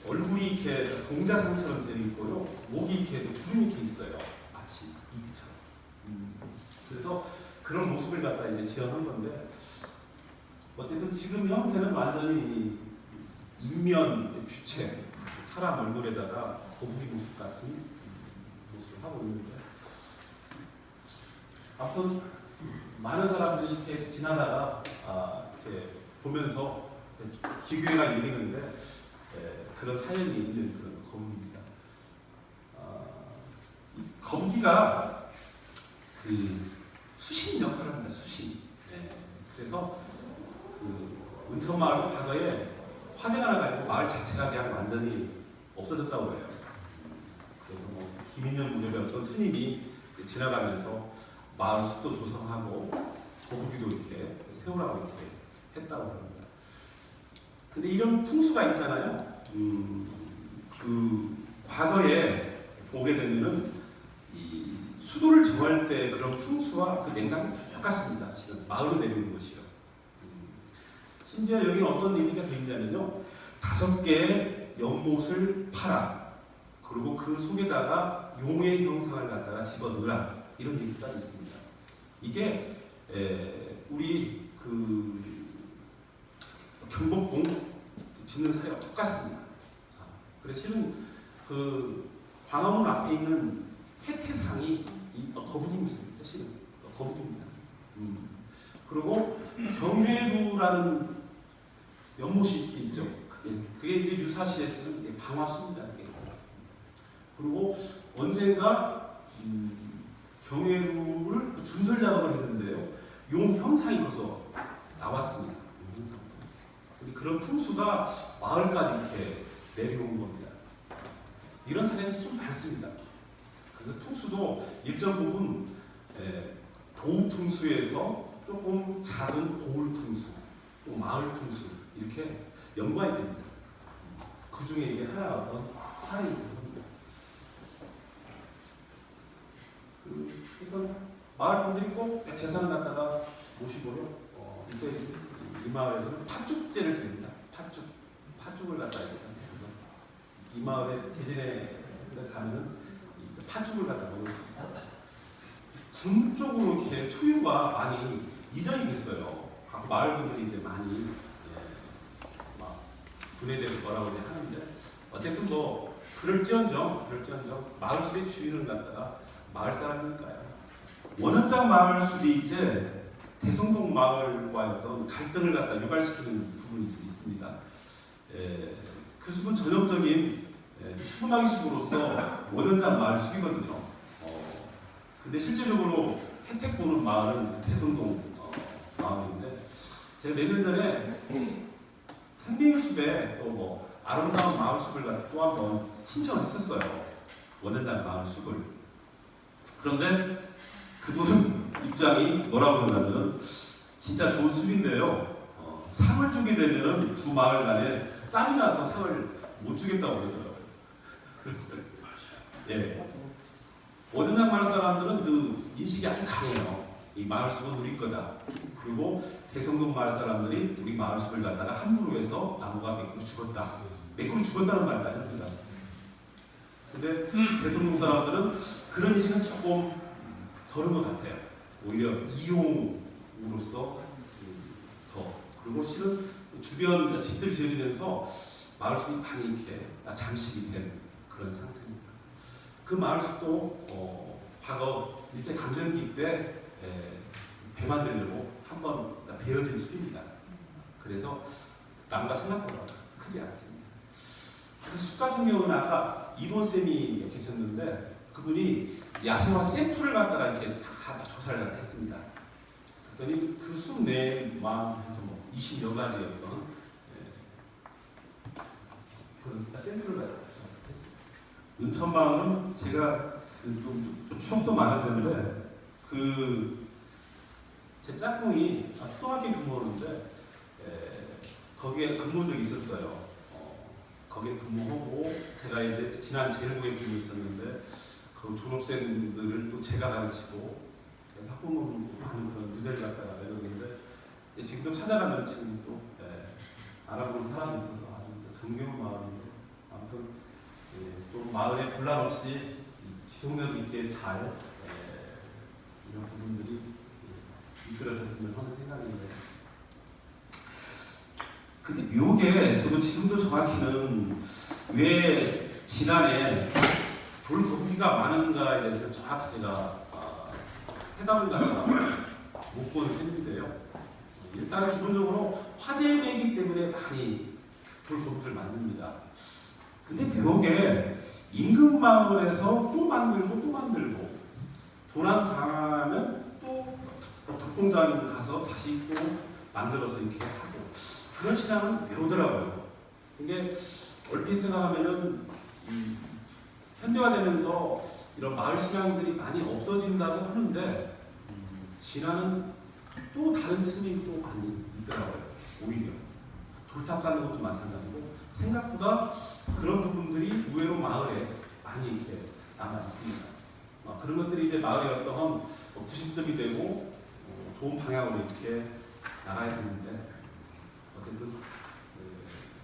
얼굴이 이렇게 동자상처럼 되어 있고요, 목이 이렇게 주름이 이렇게 있어요. 마치 이피처럼. 그래서 그런 모습을 갖다 이제 재현한 건데 어쨌든 지금 형태는 완전히 인면 규체, 사람 얼굴에다가 거북이 모습 같은 모습을 하고 있는데. 아무튼 많은 사람들이 이렇게 지나다가 이렇게 보면서 기괴가 여기는데 그런 사연이 있는 그런 거북이입니다. 이 거북이가 수신 역할을 합니다. 수신. 그래서 은천마을도 과거에 화재가 나가지고 마을 자체가 그냥 완전히 없어졌다고 해요. 그래서 김인년 무렵에 어떤 스님이 지나가면서 마을 숲도 조성하고 거북이도 이렇게 세우라고 이렇게 했다고 합니다. 근데 이런 풍수가 있잖아요. 과거에 보게 되면은 이 수도를 정할 때 그런 풍수와 그 냉각이 똑같습니다. 실은 마을로 내리는 것이요. 심지어 여기는 어떤 얘기가 되어 있냐면요, 5개의 연못을 팔아, 그리고 그 속에다가 용의 형상을 갖다가 집어넣으라, 이런 얘기가 있습니다. 이게 우리 경복궁 짓는 사례가 똑같습니다. 그래서 실은 광화문 앞에 있는 해태상이 이 거북이 모습입니다. 실은 거북이입니다. 그리고 경회루라는 연못이 이렇게 있죠. 그게 이제 유사시에 쓰는 방화수입니다. 그리고 언젠가 경회루를 준설 작업을 했는데요, 용 형상이 벌써 나왔습니다. 용 형상. 근데 그런 풍수가 마을까지 이렇게 내려온 겁니다. 이런 사례는 좀 많습니다. 그래서 풍수도 일정 부분 도우 풍수에서 조금 작은 고을 풍수, 또 마을 풍수, 이렇게 연관이 됩니다. 그 중에 이게 하나 어떤 사례입니다. 일단 마을 분들이 꼭 재산을 갖다가 모시고요. 이때 이 마을에서는 팥죽제를 드립니다. 팥죽을 갖다가 이 마을에 제진에 가면은 팥죽을 갖다 먹을 수 있어요. 군 쪽으로 이렇게 소유가 많이 이전이 됐어요. 마을 분들이 이제 많이 막 군에 대해서 뭐라고 이제 하는데, 어쨌든 그럴지언정 마을 숲의 주인을 갖다가 마을 사람이니까요. 원현장 마을 숲이 이제 대성동 마을과의 어떤 갈등을 갖다 유발시키는 부분이 좀 있습니다. 그 숲은 전형적인 추구마기 숲으로서 원현장 마을 숲이거든요. 근데 실제적으로 혜택 보는 마을은 대성동 마을인데, 제가 몇 년 전에 생명숲에 또 아름다운 마을 숲을 갖다 또 한번 신청을 했었어요. 원현장 마을 숲을. 그런데 그분 입장이 뭐라고 그러냐면, 진짜 좋은 숲인데요, 상을 주게 되면은 두 마을 간에 쌈이 나서 상을 못 주겠다고 그러더라고요. 예. 원현장 마을 사람들은 그 인식이 아주 강해요. 이 마을 숲은 우리 거다. 그리고 대성동 마을 사람들이 우리 마을 숲을 갖다가 함부로 해서 나무가 몇 그루 죽었다. 몇 그루 죽었다는 말까지 합니다. 근데 대성동 사람들은 그런 인식은 조금 덜은 것 같아요. 오히려 이용 더 그리고 실은 주변 집들 지어지면서 마을숲이 많이 이렇게 잠식이 된 그런 상태입니다. 그 마을숲도 과거 일제 강점기 때 배 만들려고 한번 베어진 숲입니다. 그래서 나무가 생각보다 크지 않습니다. 그 숲 같은 경우는 아까 이도 쌤이 계셨는데 그분이 야생화 샘플을 갖다가 이렇게 다 조사를 했습니다. 그랬더니 그 숲 내만 해서 뭐 20여 가지의 어떤 그런 샘플을 갖다가 했습니다. 은천마을은 제가 좀 추억도 많았는데 제 짝꿍이 초등학교 근무하는데 거기에 근무한 적이 있었어요. 거기에 근무하고 제가 이제 지난 제일고에 근무했었는데 그 졸업생들을 또 제가 가르치고 그래서 학부모 많은 그런 무대를 갖다가 내려오는데 지금도 찾아가면 지금 또 알아보는 사람이 있어서 아주 정겨운 마음인데 아무튼 또 마을에 분란 없이 지속력 있게 잘 이런 부분들이 이끌어졌으면 하는 생각인데 근데 묘하게 저도 지금도 정확히는 왜 지난해 돌거북이가 많은가에 대해서 정확히 제가 해답을 갖다가 못 본 셈인데요. 일단 기본적으로 화재매기 때문에 많이 돌거북이를 만듭니다. 근데 묘하게 인근 마을에서 또 만들고 도난 당하면 또 독공장 가서 다시 또 만들어서 이렇게 하고 그런 신앙은 묘더라고요. 이게 얼핏 생각하면은 현대화되면서 이런 마을 신앙들이 많이 없어진다고 하는데 진화는 또 다른 측면이 또 많이 있더라고요. 오히려 돌탑 쌓는 것도 마찬가지고 생각보다 그런 부분들이 의외로 마을에 많이 이렇게 남아 있습니다. 그런 것들이 이제 마을의 어떤 구심점이 되고 좋은 방향으로 이렇게 나가야 되는데 어쨌든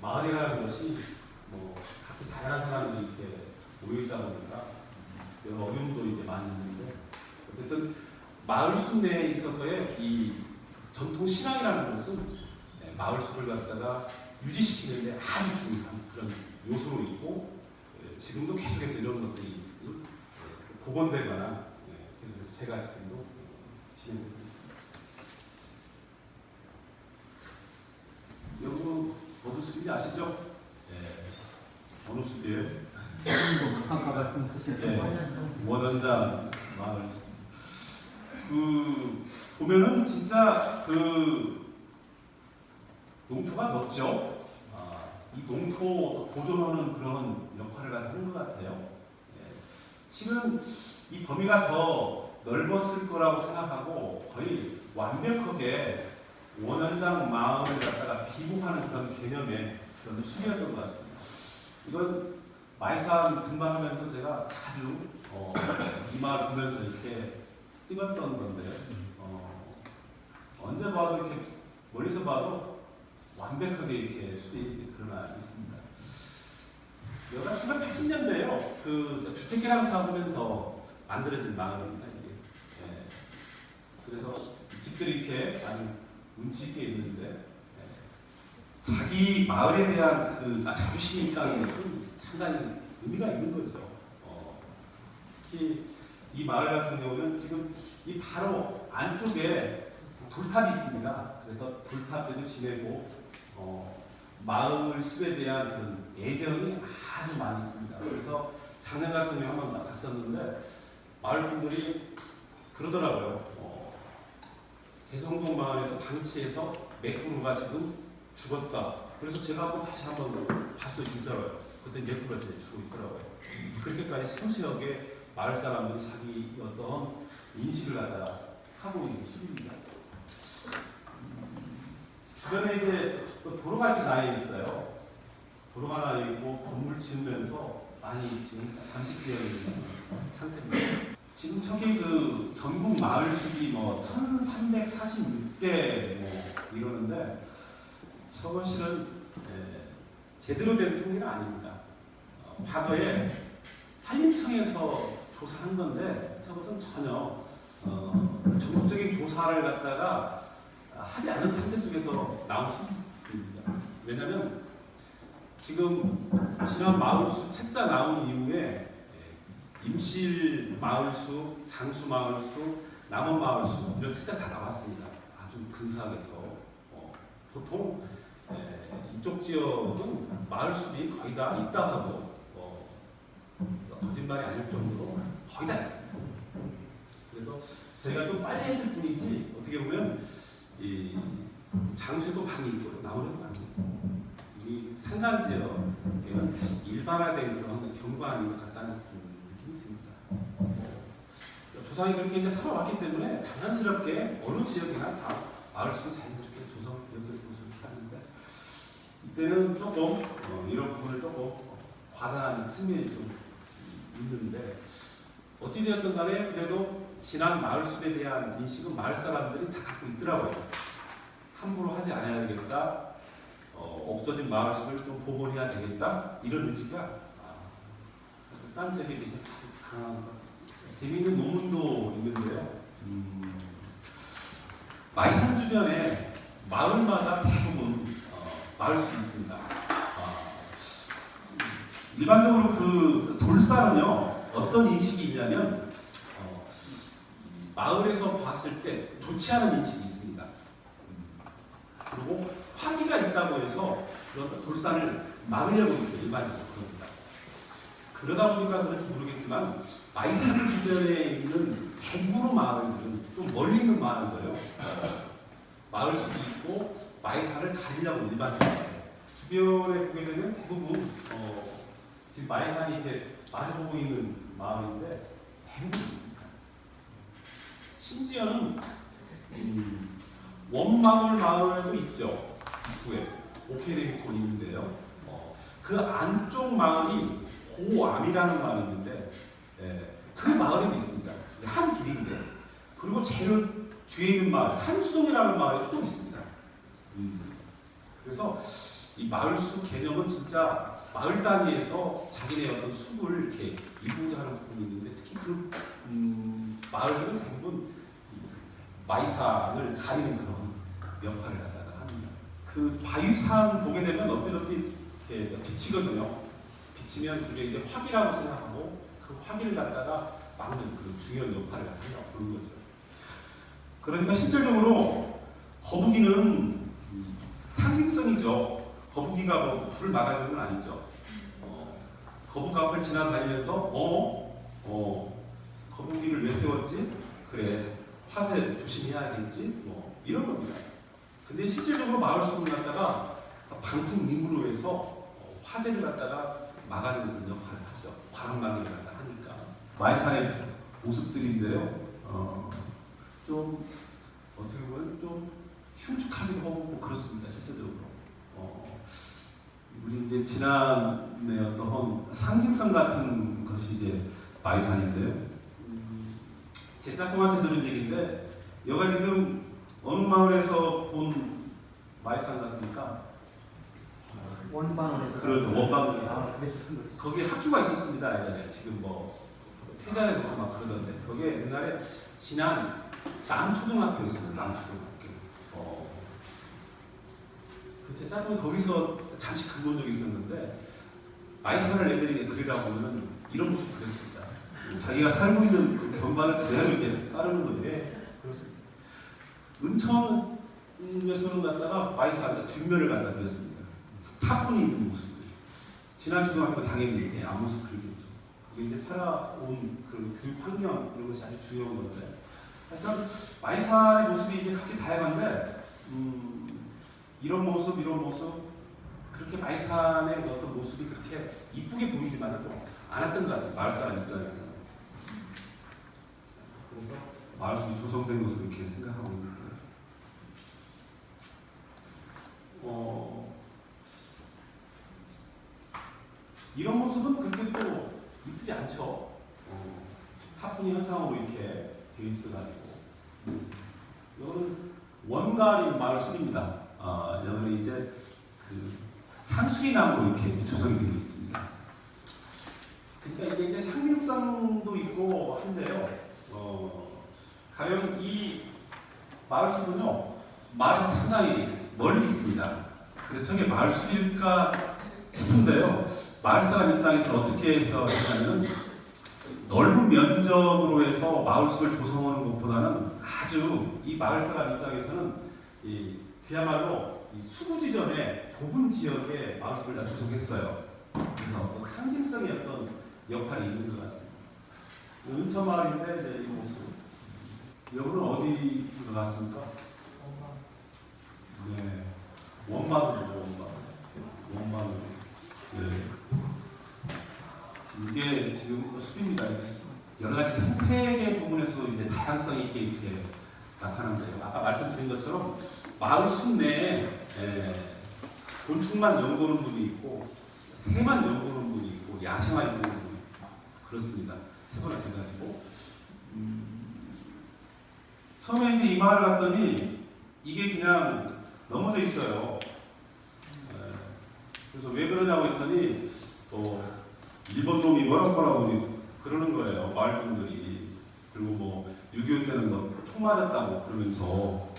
마을이라는 것이 각기 다양한 사람들이 이렇게 모여 있다 보니까 여러 어려움도 이제 많이 있는데 어쨌든 마을 숲 내에 있어서의 이 전통 신앙이라는 것은 마을 숲을 갖다가 유지시키는데 아주 중요한 그런 요소로 있고 지금도 계속해서 이런 것들이 복원되거나 계속해서 제가 지금도 진행되고 있습니다. 여러분 어느 숲인지 아시죠? 어느 숲이에요? 아까 말씀하신 원원장 마을. 보면은 진짜 농토가 넓죠. 이 농토 보존하는 그런 역할을 하는 것 같아요. 실은 이 범위가 더 넓었을 거라고 생각하고 거의 완벽하게 원원장 마을을 갖다가 비교하는 그런 개념의 그런 숲이었던 것 같습니다. 이건 마이산 등반하면서 제가 자주 이 마을 보면서 이렇게 찍었던 건데 언제 봐도 이렇게 멀리서 봐도 완벽하게 이렇게 숲이 드러나 있습니다. 여기가 1980년대에요. 그 주택기랑 사업하면서 만들어진 마을입니다. 이게. 그래서 집들이 이렇게 아주 운치 있게 있는데 자기 마을에 대한 자부심이 있다는 것은 상당히 의미가 있는 거죠. 특히 이 마을 같은 경우는 지금 이 바로 안쪽에 돌탑이 있습니다. 그래서 돌탑에도 지내고 마을 숲에 대한 그런 애정이 아주 많이 있습니다. 그래서 작년 같은 경우 한번 갔었는데 마을 분들이 그러더라고요. 대성동 마을에서 방치해서 맥구루가 지금 죽었다. 그래서 제가 한번 다시 한번 봤어요. 진짜로요. 그때 맥구루가 진짜 죽어 있더라고요. 그렇게까지 섬세하게 마을 사람들이 자기 어떤 인식을 갖다가 하고 있는 숲입니다. 주변에 이제 도로가 이렇게 나여 있어요. 도로가 나여 있고 건물 지으면서 많이 지금 잠식되어 있는 상태입니다. 지금 저기 전국 마을 숲이 1346개 이러는데 저건 실은 제대로 된 통계는 아닙니다. 과거에 산림청에서 조사한 건데 저것은 전혀 전국적인 조사를 갖다가 하지 않은 상태 속에서 나온 수입니다. 왜냐하면 지금 지난 마을수 책자 나온 이후에 임실 마을수, 장수 마을수, 남원 마을수 이런 책자 다 나왔습니다. 아주 근사하게 더 보통 이쪽 지역은 마을수이 거의 다 있다 하고 거짓말이 아닐 정도로 거의 다 있습니다. 그래서 저희가 좀 빨리 했을 뿐이지 어떻게 보면 이 장수에도 방이 있고 남원에도 방이 있고 이 산간 지역에는 일반화된 그런 경관인 것 같다는 느낌이 듭니다. 조상이 그렇게 이제 살아왔기 때문에 자연스럽게 어느 지역이나 다 마을수가 자연스럽게 조성되었을 것으로 하는데 이때는 조금 이런 부분을 조금 과장한 측면이 좀 있는데 어찌되었든 간에 그래도 지난 마을수에 대한 인식은 마을 사람들이 다 갖고 있더라고요. 함부로 하지 않아야 되겠다. 없어진 마을수를 좀 복원해야 되겠다. 이런 의지가 딴 지역에 비해서 아주 강한 것 같습니다. 재미있는 논문도 있는데요. 마이산 주변에 마을마다 대부분 마을수가 있습니다. 일반적으로 그 돌산은요 어떤 인식이 있냐면 마을에서 봤을 때 좋지 않은 인식이 있습니다. 그리고 화기가 있다고 해서 그런 돌산을 막으려고 일반적으로 그럽니다. 그러다 보니까 그런지 모르겠지만 마이산 주변에 있는 대부분의 마을들은 좀 멀리 있는 마을이고요. 마을 수도 있고 마이산을 가리려고 일반적으로 해요. 주변에 보게 되면 대부분 지금 마이산이 이렇게 마주보고 있는 마을인데 대부분 있습니다. 심지어는 원마을 마을에도 있죠. 입구에 오케레미콘이 있는데요. 그 안쪽 마을이 고암이라는 마을이 있는데 그 마을에도 있습니다. 한 길인데 그리고 제일 뒤에 있는 마을 산수동이라는 마을이 또 있습니다. 그래서 이 마을수 개념은 진짜 마을 단위에서 자기네 어떤 숲을 이렇게 이루고자 하는 부분이 있는데 특히 그 마을들은 대부분 마이산을 가리는 그런 역할을 갖다가 합니다. 그 바위산 보게 되면 얼핏 이렇게 비치거든요. 비치면 그게 이제 화기라고 생각하고 그 화기를 갖다가 막는 그 중요한 역할을 갖다가 하는 거죠. 그러니까 실질적으로 거북이는 상징성이죠. 거북이가 뭐 불을 막아주는 건 아니죠. 거북 앞을 지나다니면서 거북이를 왜 세웠지? 그래 화재 조심해야겠지? 뭐 이런 겁니다. 근데 실질적으로 마을수를 갖다가 방풍 림으로 해서 화재를 갖다가 막아주는 그런 역할을 하죠. 바람막이를 갖다가 하니까 마이산의 모습들인데요. 좀 어떻게 보면 좀 흉측하기도 하고 뭐 그렇습니다. 실제적으로 우리 이제 지난해 어떤 상징성 같은 것이 이제 마이산인데요. 제 짝꿍한테 들은 얘기인데 여가 지금 어느 마을에서 본 마이산 같습니까? 원방울에서 그렇죠. 원방울. 거기 학교가 있었습니다. 예전에 지금 뭐 회장에 놓고 막 그러던데 거기에 옛날에 지난 남초등학교였습니다. 남초등학교. 제 짝꿍이 거기서 잠시 근무한 적이 있었는데 마이산을 애들이 그리라고 하면 이런 모습을 그렸습니다. 자기가 살고 있는 그 경관을 그대로 이렇게 따르는 건데 그렇습니다. 은천에서는 갖다가 마이산 뒷면을 갖다 그렸습니다. 타분이 있는 모습을. 지난 초등학교 당연히 이렇게 앞모습 그리겠죠. 그게 이제 살아온 그 교육 환경 이런 것이 아주 중요한 건데 하여튼 마이산의 모습이 이제 각기 다양한데 이런 모습 그렇게 마이산의 어떤 모습이 그렇게 이쁘게 보이지만은 또 않았던 것 같습니다. 마을 사람 입장에서는. 그래서 마을숲이 조성된 것으로 이렇게 생각하고 있는데 이런 모습은 그렇게 또 이쁘지 않죠. 타프니 현상으로 이렇게 되어 있어가지고 이거는 원가림 마을숲입니다. 여기는 이제 그 상수리나무로 이렇게 조성이 되어 있습니다. 그러니까 이게 이제 상징성도 있고 한데요. 가령 이 마을숲은요 마을이 상당히 멀리 있습니다. 그래서 저게 마을 숲일까 싶은데요. 마을 사람 입장에서 어떻게 해서 하냐면 넓은 면적으로 해서 마을 숲을 조성하는 것보다는 아주 이 마을 사람 입장에서는 그야말로 이 수구지전에 좁은 지역에 마을 숲을 다 조성했어요. 그래서 어떤 상징성의 어떤 역할이 있는 것 같습니다. 은천 마을인데 네, 이 모습. 여러분은 어디 들어갔습니까? 네, 원마을이죠, 원마을. 네. 이게 지금 숲입니다. 여러 가지 생태계 부분에서도 이제 다양성 있게 이렇게 나타나는데요. 아까 말씀드린 것처럼 마을 숲 내에 곤충만 연구하는 분이 있고 새만 연구하는 분이 있고 야생만 연구하는 분이 있고 그렇습니다. 세 번을 해가지고 처음에 이제 이 마을 갔더니 이게 그냥 넘어져 있어요. 그래서 왜 그러냐고 했더니 일본 놈이 뭐라고 그러는 거예요. 마을 분들이. 그리고 뭐 6.25 때는 뭐 총 맞았다고 그러면서.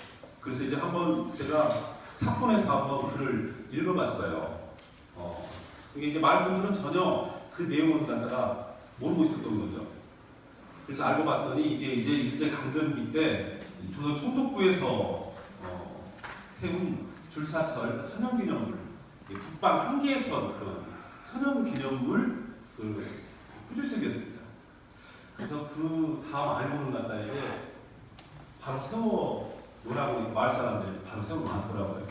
그래서 이제 한번 제가 탑본에서 한번 글을 읽어봤어요. 이게 이제 마을 분들은 전혀 그 내용을 갖다가 모르고 있었던 거죠. 그래서 알고 봤더니 이게 이제 일제 강점기 때 조선 총독부에서 세운 줄사철 천연기념물, 북방 한계에서 그런 천연기념물 표주색이었습니다. 그래서 그 다음 알고는 갖다 이제 바로 세워 놓으라고 마을 사람들이 바로 세워 놨더라고요.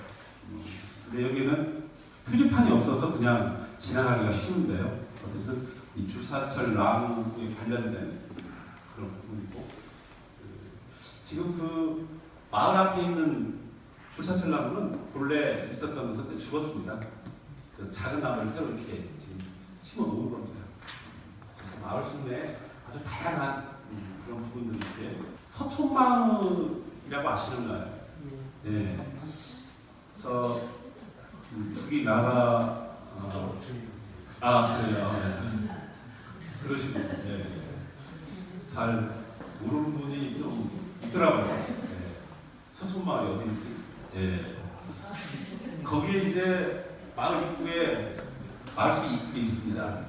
근데 여기는 표지판이 없어서 그냥 지나가기가 쉬운데요. 어쨌든 이 줄사철 나무에 관련된 그런 부분이고 지금 그 마을 앞에 있는 줄사철 나무는 본래 있었던 것은 죽었습니다. 그 작은 나무를 새로 이렇게 지금 심어 놓은 겁니다. 그래서 마을 숲 내에 아주 다양한 그런 부분들이 있게 서촌마을이라고 아시는가요? 네. 저 여기 나가 그래요. 네. 그러시군요. 네. 잘 모르는 분이 좀 있더라고요. 네. 서촌마을이 어딘지. 네. 거기에 이제 마을 입구에 마을 숲이 입구에 있습니다.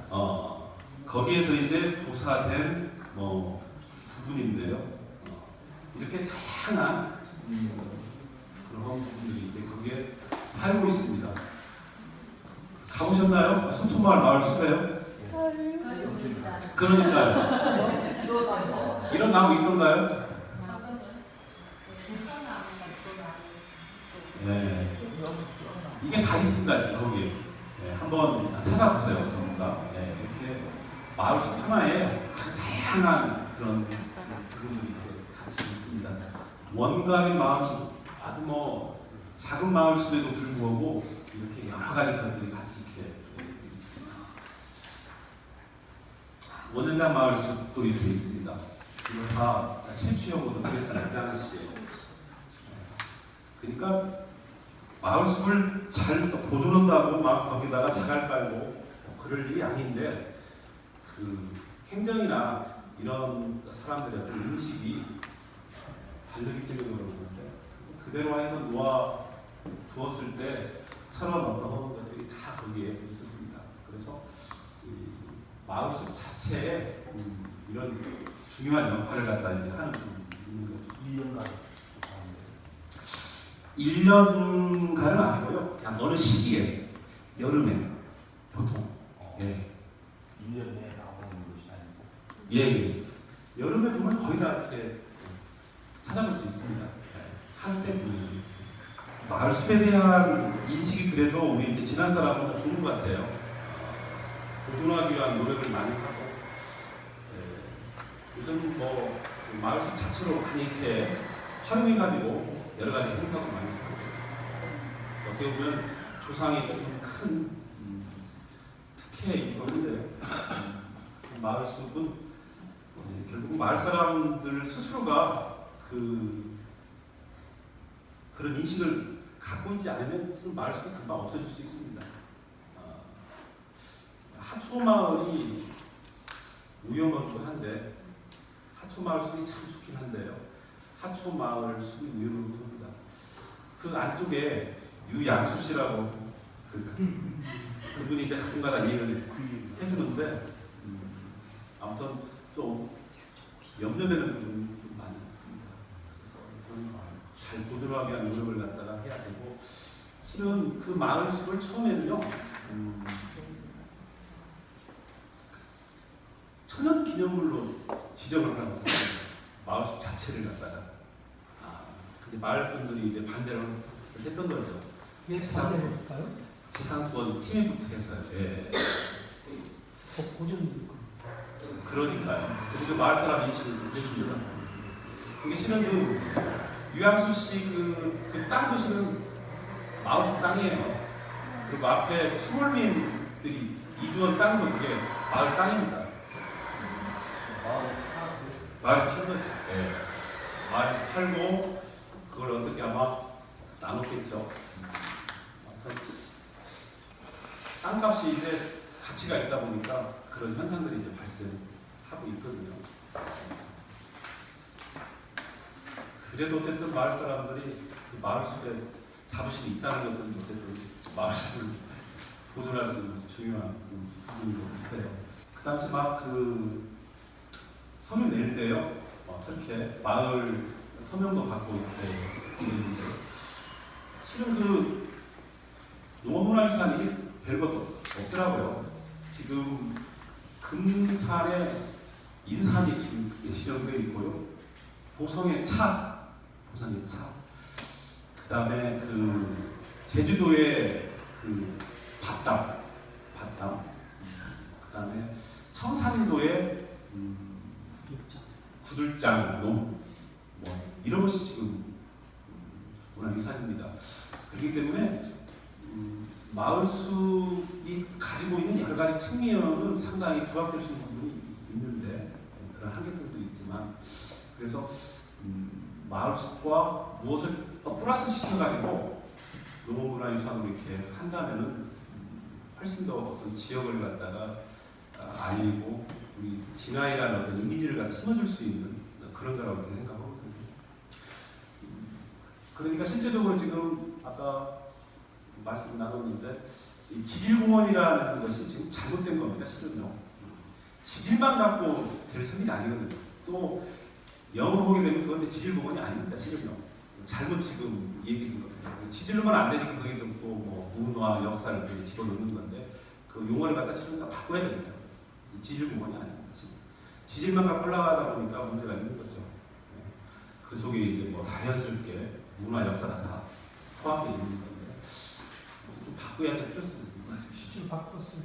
거기에서 이제 조사된 부분인데요. 이렇게 다양한 그런 부분들이 이제 거기에 살고 있습니다. 가보셨나요? 서촌마을 마을 숲에요? 그러니까요. 이런 나무 있던가요? 네. 이게 다 있습니다, 지금 거기에. 네, 한번 찾아보세요, 전부가. 네, 이렇게 마을 숲 하나에 다양한 그런 부분들이 이렇게 같이 있습니다. 원각의 마을 숲, 아주 작은 마을 숲에도 불구하고 이렇게 여러 가지 것들이 같이 이렇게 있습니다. 원현당 마을 숲도 이렇게 있습니다. 이거 다 채취하고도 그랬어요, 그 당시에. 그러니까 마을 숲을 잘 보존한다고 막 거기다가 자갈 깔고 그럴 일이 아닌데 그 행정이나 이런 사람들의 어떤 인식이 다르기 때문에 그런 건데 그대로 하여튼 놓아 두었을 때 철원 어떤 것들이 다 거기에 있었습니다. 그래서 이 마을 숲 자체에 이런 중요한 역할을 갖다 이제 하는 거죠. 1년간은 아니고요. 그냥 어느 시기에 여름에 보통 1년 내에 나오는 것이 아니고 예. 여름에 보면 거의 다 이렇게 찾아볼 수 있습니다. 한때 보면 마을 숲에 대한 인식이 그래도 우리 지난 사람보다 좋은 것 같아요. 보존하기 위한 노력을 많이 하고 요즘 마을 숲 자체로 많이 이렇게 활용해가지고 여러 가지 행사도 많이 하고 어떻게 보면 조상이 준 큰 특혜이기도 한데 마을 숲은 결국 마을 사람들 스스로가 그런 인식을 갖고 있지 않으면 마을 숲이 금방 없어질 수 있습니다. 하초마을이 위험하기도 한데 하초마을 숲이 참 좋긴 한데요. 하초마을 숲이 위험하기도 합니다. 그 안쪽에 유양수 씨라고 그분이 이제 가끔가다 일을 해주는데 아무튼 좀 염려되는 부분이 좀 많이 있습니다. 그래서 잘 보존하기 위한 노력을 갖다가 해야 되고 실은 그 마을숲을 처음에는요 천연 기념물로 지정을 하고 있었어요. 마을숲 자체를 갖다가 근데 마을 분들이 이제 반대를 했던 거죠. 왜 반대했을까요? 재산권 침해부터 해서요. 예. 보존도 있고. 그러니까요. 그리고 마을 사람 인식을 좀 해줍니다. 그게 실은 그 유양수 씨 그 땅도 실은 마을숲 땅이에요. 그리고 앞에 추몰민들이 이주한 땅도 그게 마을 땅입니다. 마을에 팔 거죠. 예. 마을에서 팔고 그걸 어떻게 아마 나눴겠죠. 아무튼 땅값이 이제 가치가 있다 보니까 그런 현상들이 이제 발생하고 있거든요. 그래도 어쨌든 마을 사람들이 그 마을숲에 자부심이 있다는 것은 어쨌든 마을숲을 보존할 수 있는 중요한 부분인 것 같아요. 그 당시 막 그 서류 낼 때요, 저렇게 마을 서명도 갖고 이렇게 있는데 실은 그 농업문화유산이 별것도 없더라고요. 지금 금산에 인삼이 지금 지정되어 있고요. 보성의 차, 그 다음에 그 제주도의 그 밭담, 그 다음에 청산도의 구들장 놈, 뭐 이런 것이 지금 문화유산입니다. 그렇기 때문에 마을숲이 가지고 있는 여러 가지 측면은 상당히 부합될 수 있는 부분이 있는데 그런 한계들도 있지만 그래서 마을숲과 무엇을 플러스 시켜가지고 농업문화유산으로 이렇게 한다면은 훨씬 더 어떤 지역을 갖다가 알리고 우리 진화이라는 어떤 이미지를 갖다 심어줄 수 있는 그런 거라고 생각하거든요. 그러니까 실제적으로 지금 아까 말씀 나눴는데 이 지질공원이라는 것이 지금 잘못된 겁니다. 실은요. 지질만 갖고 될 섬이 아니거든요. 또 영어로 보게 되면 그건 지질공원이 아닙니다. 실은요. 잘못 지금 얘기된 겁니다. 지질로만 안 되니까 거기도 뭐 문화, 역사를 집어넣는 건데 그 용어를 갖다 치면 바꿔야 됩니다. 지질공원이 아닙니다. 지질만 갖고 올라가다 보니까 문제가 있는 거죠. 그 속에 이제 뭐 자연스럽게 문화, 역사가 다 포함되어 있는 건데 좀 바꿔야 될 필요성이 있습니다. 실제로 바꿨어요.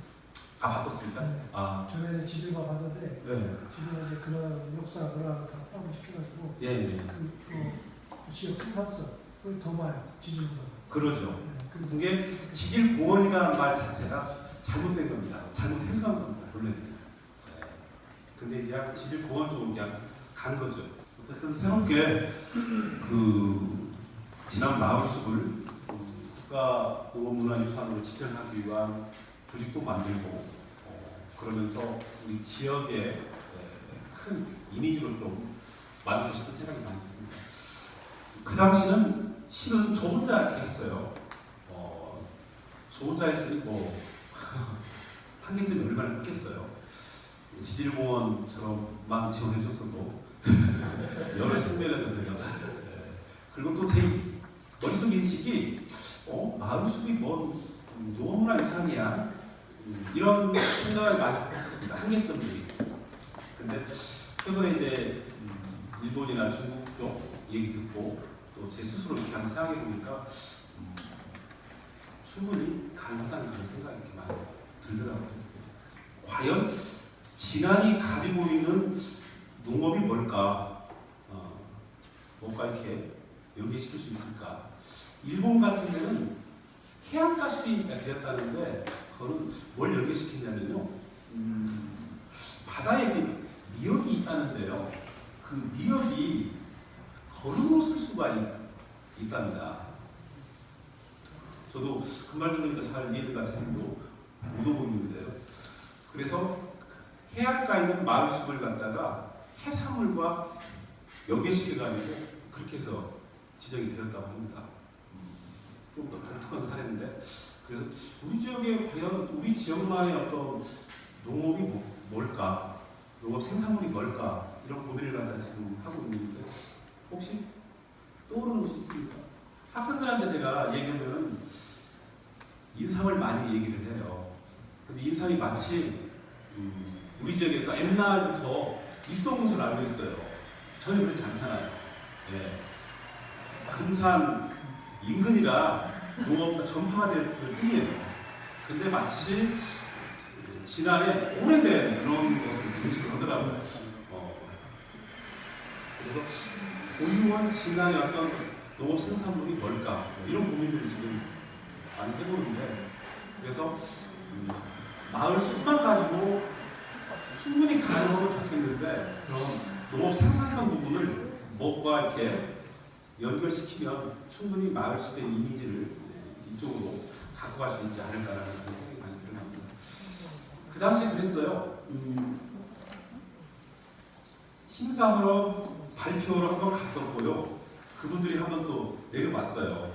아, 바꿨습니까? 네. 아, 전에 지질과 봤는데 네. 지금 이제 그런 역사 그런 다 포함시켜가지고 예, 예. 그 지역 스타스 그걸 더 봐요. 지질보다. 그러죠. 네. 그래서 그게 지질공원이라는 말 자체가 잘못된 겁니다. 잘못 해석한 겁니다. 원래. 근데 그냥 지질공원 쪽으로 그냥 간 거죠. 어쨌든 새롭게 그 지난 마을숲을 국가 농업문화유산으로 지정하기 위한 조직도 만들고 그러면서 우리 지역의 큰 이미지를 좀 만들고 싶은 생각이 많이 듭니다. 그 당시는 실은 저 혼자 이렇게 했어요. 저 혼자 했으니 뭐 한계점이 얼마나 했겠어요. 지질공원처럼만 지원해줬어도 여러 측면에서 제가 그리고 또 제 머릿속 인식이 마을숲이 뭐 농업문화유산이야 이런 생각을 많이 했었습니다. 한계점들이. 근데 최근에 이제 일본이나 중국 쪽 얘기 듣고 또 제 스스로 이렇게 한번 생각해 보니까 충분히 가능하다는 그런 생각이 이렇게 많이 들더라고요. 과연 진안이 가지고 있는 농업이 뭘까? 뭔가 이렇게 연계시킬 수 있을까? 일본 같은 데는 해안가 수립이 되었다는데 그거는 뭘 연계시키냐면요. 바다에 그 미역이 있다는데요. 그 미역이 거름으로 쓸 수가 있답니다. 저도 그 말 들으니까 잘 이해가 될 정도 못 오보이는데요. 그래서 해안가에 있는 마을숲을 갖다가 해산물과 연계시켜가지고 그렇게 해서 지정이 되었다고 합니다. 좀 더 독특한 사례인데 그래서 우리 지역에 과연 우리 지역만의 어떤 농업이 뭘까? 농업 생산물이 뭘까? 이런 고민을 갖다 지금 하고 있는데 혹시 떠오르는 것이 있습니까? 학생들한테 제가 얘기하면 인삼을 많이 얘기를 해요. 근데 인삼이 마치 우리 지역에서 옛날부터 있어온 것을 알고 있어요. 전혀 그렇지 않잖아요. 예. 금산 인근이라 농업가 전파가 됐을 뿐이에요. 근데 마치 지난해 오래된 그런 것을 인식을 하더라고요. 그래서 오유원 지난해 어떤 농업 생산물이 뭘까 이런 고민들을 지금 많이 해보는데 그래서 마을 숲만 가지고 충분히 가능하면 좋겠는데 그런 농업 생산성 부분을 뭐가 이렇게 연결시키면 충분히 마을 숲의 이미지를 이쪽으로 갖고 갈 수 있지 않을까라는 생각이 많이 들어갑니다. 그 당시에 그랬어요. 심사하러 발표를 한번 갔었고요. 그분들이 한번 또 내려왔어요.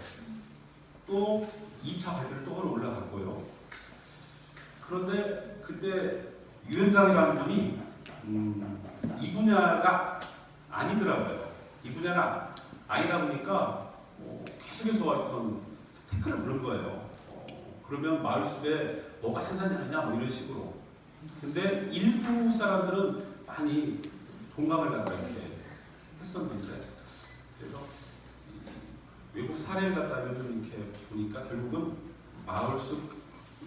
또 2차 발표를 또 하러 올라갔고요. 그런데 그때 위원장이라는 분이 이 분야가 아니더라고요. 이 분야가 아니다 보니까 계속해서 어떤 태클을 부른 거예요. 그러면 마을숲에 뭐가 생산되느냐 뭐 이런 식으로. 근데 일부 사람들은 많이 동감을 갖다 이렇게 했었는데 그래서 외국 사례를 갖다 요즘 이렇게 보니까 결국은 마을숲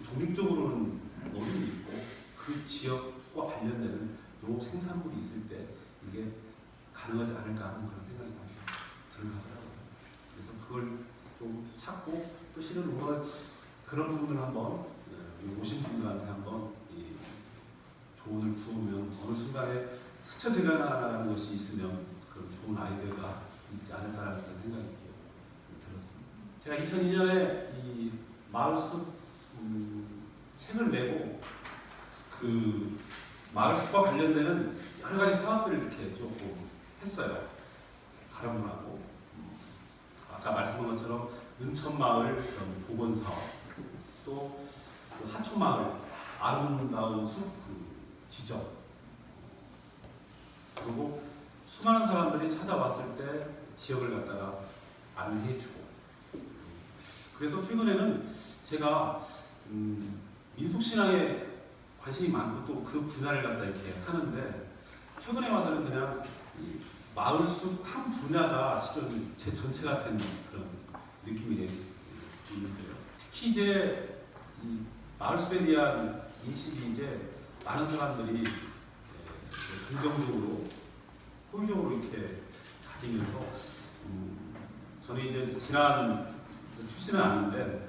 독립적으로는 어려움이 있고 그 지역과 관련되는 농업 생산물이 있을 때 이게 가능하지 않을까 하는 그런 생각이 많이 들어가더라고요. 그래서 그걸 좀 찾고 또 실은 오늘 그런 부분을 한번 오신 분들한테 한번 조언을 구하면 어느 순간에 스쳐 지나가는 것이 있으면 그런 좋은 아이디어가 있지 않을까라는 생각이 들었습니다. 제가 2002년에 이 마을숲 책을 내고 그 마을숲과 관련되는 여러 가지 사업들을 이렇게 조금 했어요. 가람하고 아까 말씀한 것처럼 은천마을 그런 복원 사업, 또 그 하천마을 아름다운 숲 지정, 그리고 수많은 사람들이 찾아왔을 때 지역을 갖다가 안내해주고. 그래서 최근에는 제가 민속신앙에 관심이 많고 또 그 분야를 갖다 이렇게 하는데 최근에 와서는 그냥 이 마을숲 한 분야가 실은 제 전체가 된 그런 느낌이 있는데요. 특히 이제 이 마을숲에 대한 인식이 이제 많은 사람들이 긍정적으로 호의적으로 이렇게 가지면서 저는 이제 지난 출신은 아닌데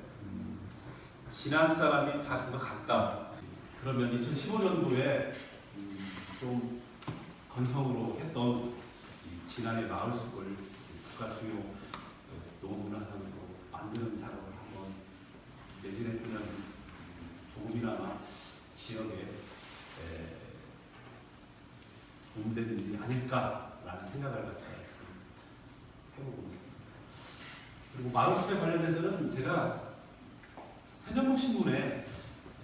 지난 사람이 다 좀 더 같다. 그러면 2015년도에 좀 건성으로 했던 지난해 마을숲을 국가 중요 농업문화산으로 만드는 작업을 한번 내진했으면 조금이나마 지역에 도움되는 일이 아닐까라는 생각을 갖다가 지금 해보고 있습니다. 그리고 마을숲에 관련해서는 제가 세종복신군에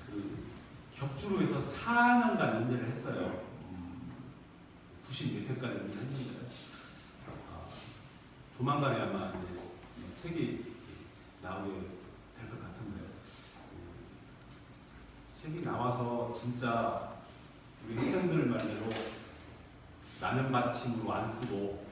그 격주로 해서 4년간 연재를 했어요. 90몇 회까지 연재를 했는데 조만간에 아마 이제 책이 나오게 될 것 같은데요. 책이 나와서 진짜 우리 학생들 말대로 나는 마침으로 안 쓰고